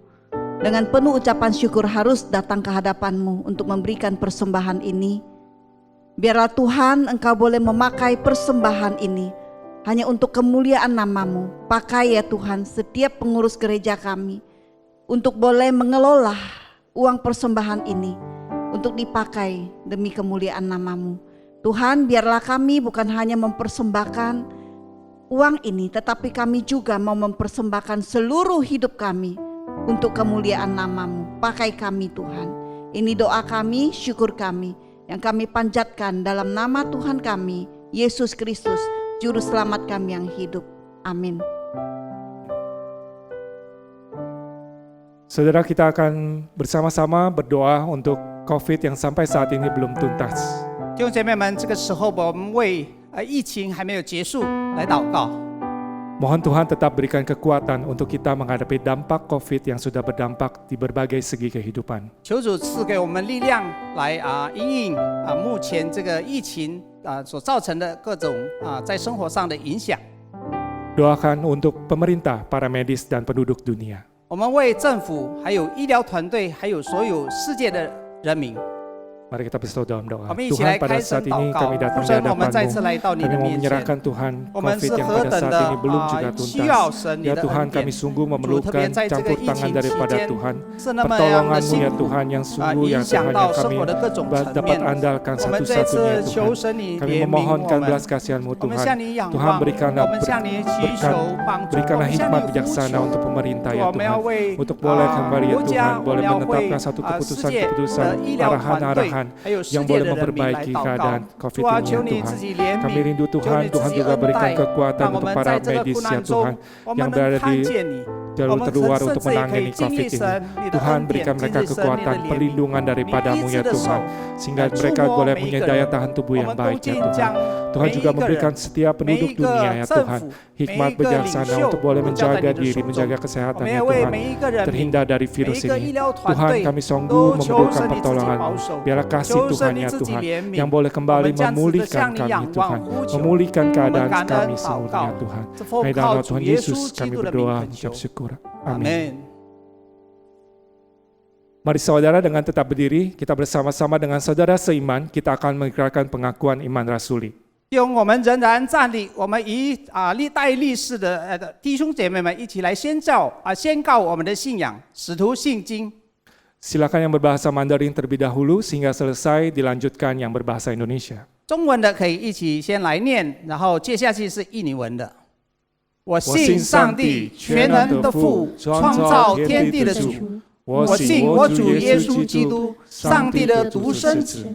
dengan penuh ucapan syukur harus datang ke hadapan-Mu untuk memberikan persembahan ini. Biarlah Tuhan Engkau boleh memakai persembahan ini hanya untuk kemuliaan nama-Mu. Pakai ya Tuhan setiap pengurus gereja kami, untuk boleh mengelola uang persembahan ini untuk dipakai demi kemuliaan nama-Mu. Tuhan, biarlah kami bukan hanya mempersembahkan uang ini, tetapi kami juga mau mempersembahkan seluruh hidup kami untuk kemuliaan nama-Mu. Pakai kami Tuhan. Ini doa kami, syukur kami yang kami panjatkan dalam nama Tuhan kami, Yesus Kristus, Juru Selamat kami yang hidup. Amin. Saudara, kita akan bersama-sama berdoa untuk COVID yang sampai saat ini belum tuntas. 弟兄姐妹们，这个时候我们为疫情还没有结束来祷告。 Mohon Tuhan tetap berikan kekuatan untuk kita menghadapi dampak COVID yang sudah berdampak di berbagai segi kehidupan. 求主赐给我们力量来因应目前这个疫情所造成的各种在生活上的影响。 Doakan untuk pemerintah, para medis dan penduduk dunia. 我们为政府、还有医疗团队、还有所有世界的人民， Mari kita bersatu dalam doa. 我们一起来 Tuhan, pada 开 saat 声 ini 祷 kami 告。 datang 父 di 神，我们再次 hadapan-Mu. 来到你 Kami 的 mau 面前， menyerahkan Tuhan 我们 COVID 是 yang 何 pada 等 saat 的 ini belum juga 需要 tuntas. 神你 Ya 的 Tuhan, 恩 kami 典。 sungguh 主，特别 memerlukan 在这个 campur 疫 tangan 情期 daripada 间， Tuhan. 是那么样的 Pertolongan-Mu 辛 ya 苦 Tuhan yang sungguh 影 yang 响 hanya 到生 kami 活的各种层 dapat 面。 andalkan 我们这 satu-satunya 次求 Tuhan. 神你 Kami 怜悯 memohonkan 我们， belas kasihan-Mu 我们 Tuhan. 向你仰 Tuhan 望， berikanlah 我们向你祈 berkat, 求帮助，我 berikanlah 们向 hikmat 你呼 bijaksana 求。 untuk pemerintah 主， ya 我们要 Tuhan. 为 Untuk boleh kembali ya 国家， Tuhan, 我 boleh 们要为 menetapkan satu 世界 keputusan-keputusan 的医疗团队 arahan-arahan 还有世 yang 界 boleh 的人民来 memperbaiki 祷告。 keadaan 主 COVID 啊， ini 求 ya 你自 Tuhan. 己怜 Kami 悯， rindu 求 Tuhan, 你自 Tuhan 己 juga 恩 berikan 待， kekuatan 让我 untuk 们 para 在这个 medis 苦 ya 难中， Tuhan, 我们 yang 能 berada 看 di 见你。 jalur 我们 terluar 甚 untuk 至也可以 menangani 经 COVID 历 ini. 神你的 Tuhan 恩典， berikan 经 mereka 历神你的 kekuatan 怜悯。 perlindungan 你 daripada-Mu 医治 ya 的手 Tuhan, sehingga 来触 mereka 摸 boleh 每一 punya 个 daya 人， tahan tubuh 我 yang 们都 baik ya 尽 Tuhan. 将 Tuhan 每一 juga 个 memberikan 人、 setiap 每一 penduduk 个 dunia ya 政 Tuhan 府、每 hikmat 一个领 bijaksana 袖 untuk boleh 都交在 menjaga 你的 diri, 手中。 menjaga 我 kesehatan 们 ya 也为 Tuhan, 每一个人民、 terhindar dari 每 virus 一个医 ini. 疗团 Tuhan, 队 kami sungguh 都求 memerlukan 神你自己 pertolongan-Mu. 保守， Biarlah kasih 求神 Tuhan 你 ya 自己 Tuhan 怜悯。 yang boleh 我 kembali 们将此的 memulihkan 向你 kami 仰望 Tuhan, 呼求， memulihkan 我们 keadaan 感恩 kami 祷 semula 告 ya Tuhan. 这奉 Hanya 靠 dalam 主 Tuhan 耶 Yesus 稣基 kami 督的名 berdoa 恳求 mengucap syukur. 阿 Amin. 门。 Mari saudara dengan tetap berdiri, kita bersama-sama dengan saudara seiman, kita akan mengikrarkan pengakuan iman rasuli. 弟兄，我们仍然站立，我们以历代历世的弟兄姐妹们一起来宣告我们的信仰，使徒信经。 Silakan yang berbahasa Mandarin terlebih dahulu sehingga selesai dilanjutkan yang berbahasa Indonesia. 中文的可以一起先来念，然后接下去是印尼文的。我信上帝全能的父，创造天地的主。我信我主耶稣基督，上帝的独生子，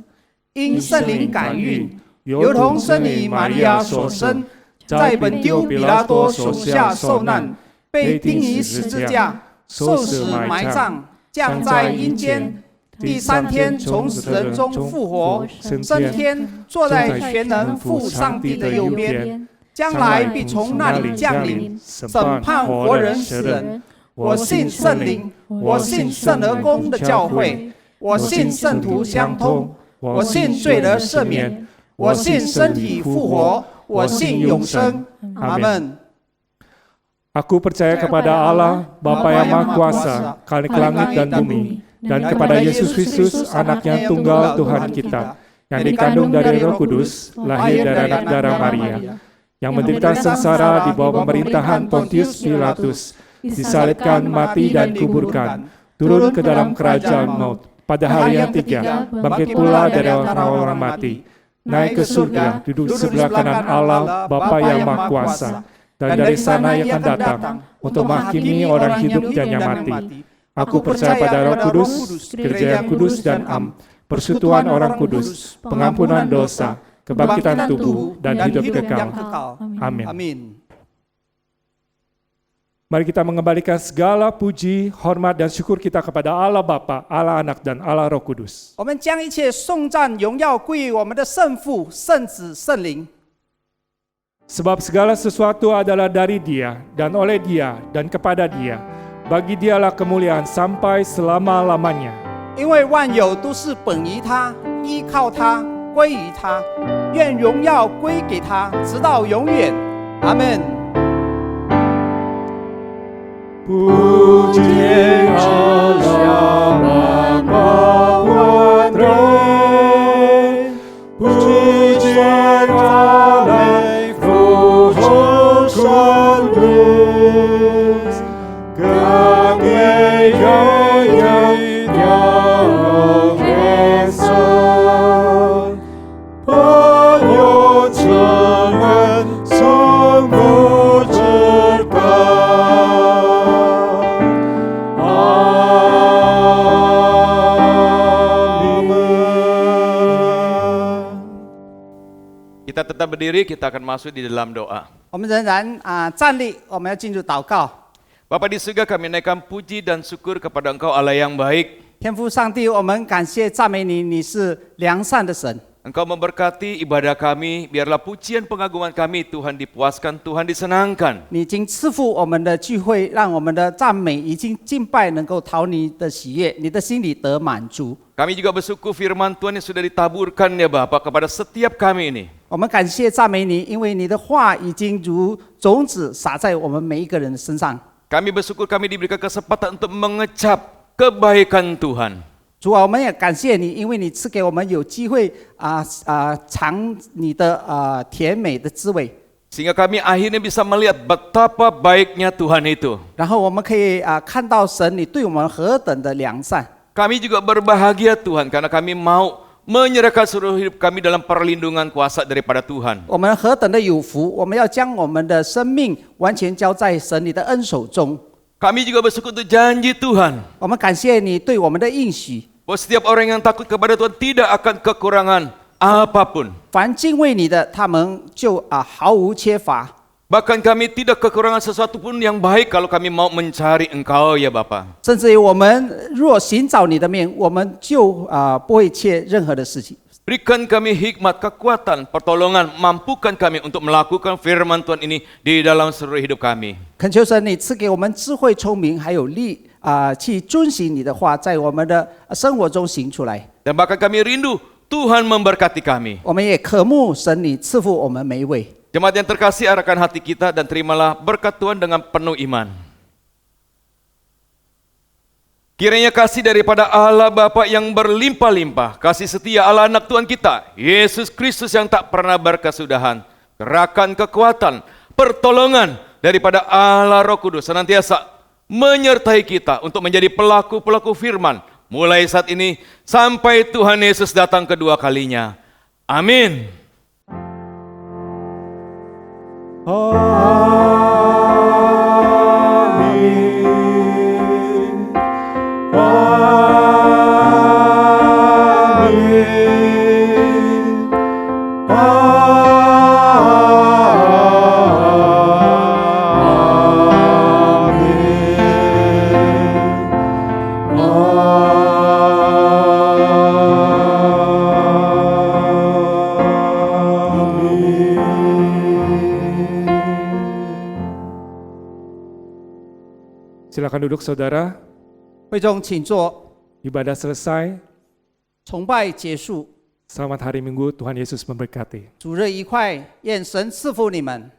因圣灵感孕，由同圣女玛利亚所生，在本丢比拉多手下受难，被钉于十字架，受死埋葬，降在阴间。第3天从死人中复活，升天，坐在全能父上帝的右边，将来必从那里降临，审判活人死人。我信圣灵，我信圣而公的教会，我信圣徒相通，我信罪得赦免，我信身体复活，我信永生。阿门。 Aku percaya kepada Allah, Bapa yang Maha Kuasa, Khalik langit dan bumi, dan kepada Yesus Kristus, Anak yang tunggal Tuhan kita, yang dikandung dari Roh Kudus, lahir dari anak darah Maria, yang menderita sengsara di bawah pemerintahan Pontius Pilatus, disalibkan, mati dan kuburkan, turun ke dalam kerajaan maut, pada hari yang 3, bangkit pula dari orang-orang mati, naik ke surga, duduk di sebelah kanan Allah, Bapa yang Maha Kuasa, dan dari sana ia akan datang untuk menghakimi orang hidup dan yang mati. Aku percaya pada Roh Kudus, gereja yang kudus dan am, persekutuan orang kudus, pengampunan dosa, kebangkitan tubuh, dan hidup kekal. Amin. Mari kita mengembalikan segala puji, hormat, dan syukur kita kepada Allah Bapa, Allah Anak, dan Allah Roh Kudus. 我们将一切颂赞、荣耀归于我们的圣父、圣子、圣灵。 Sebab segala sesuatu adalah dari Dia, dan oleh Dia, dan kepada Dia. Bagi Dialah kemuliaan sampai selama-lamanya. 因为万有都是本于他，依靠他，归于他，愿荣耀归给他，直到永远。阿门。 Puji Allah Bapa Putra, puji Allah Kudus, kami yang Yesus, penyocongan sungguh cerdas. Amin. Kita tetap berdiri, kita akan masuk di dalam doa. 我们仍然站立，我们要进入祷告。 Bapa di surga, kami naikkan puji dan syukur kepada Engkau Allah yang baik. 天父上帝，我们感谢赞美你，你是良善的神。 Engkau memberkati ibadah kami, biarlah pujian pengagungan kami Tuhan dipuaskan, Tuhan disenangkan. 你已经赐福我们的聚会，让我们的赞美已经敬拜能够讨你的喜悦，你的心里得满足。 Kami juga bersyukur firman Tuhan yang sudah ditaburkan ya Bapa kepada setiap kami ini. 我们感谢赞美你，因为你的话已经如种子撒在我们每一个人的身上。 Kami bersyukur kami diberikan kesempatan untuk mengecap kebaikan Tuhan. 主啊，我们也感谢你，因为你赐给我们有机会尝你的甜美的滋味， Sehingga kami akhirnya bisa melihat betapa baiknya Tuhan itu. 然后我们可以看到神你对我们何等的良善。 Kami juga berbahagia Tuhan karena kami mau menyerahkan seluruh hidup kami dalam perlindungan kuasa daripada Tuhan. 我们何等的有福，我们要将我们的生命完全交在神你的恩手中。 Kami juga bersyukur untuk janji Tuhan 我们感谢你对我们的应许， bahwa setiap orang yang takut kepada Tuhan tidak akan kekurangan apapun. 凡敬畏你的，他们就毫无缺乏。 Bahkan kami tidak kekurangan sesuatu pun yang baik kalau kami mau mencari Engkau ya Bapa. 甚至于我们若寻找你的面，我们就不会缺任何的事情。 Berikan kami hikmat, kekuatan, pertolongan, mampukan kami untuk melakukan firman Tuhan ini di dalam seluruh hidup kami. 恳求神，你赐给我们智慧、聪明，还有力去遵行你的话，在我们的生活中行出来。 Dan bahkan kami rindu Tuhan memberkati kami. 我们也渴慕神，你赐福我们每一位。 Jemaat yang terkasih, arahkan hati kita dan terimalah berkat Tuhan dengan penuh iman. Kiranya kasih daripada Allah Bapa yang berlimpah-limpah, kasih setia Allah Anak Tuhan kita, Yesus Kristus yang tak pernah berkesudahan, gerakan kekuatan, pertolongan daripada Allah Roh Kudus senantiasa menyertai kita untuk menjadi pelaku-pelaku firman, mulai saat ini sampai Tuhan Yesus datang kedua kalinya. Amin. Amin. Silakan duduk saudara. 会众请坐， Ibadah selesai. 崇拜结束， Selamat hari Minggu, Tuhan Yesus memberkati. 主日愉快，愿神赐福你们。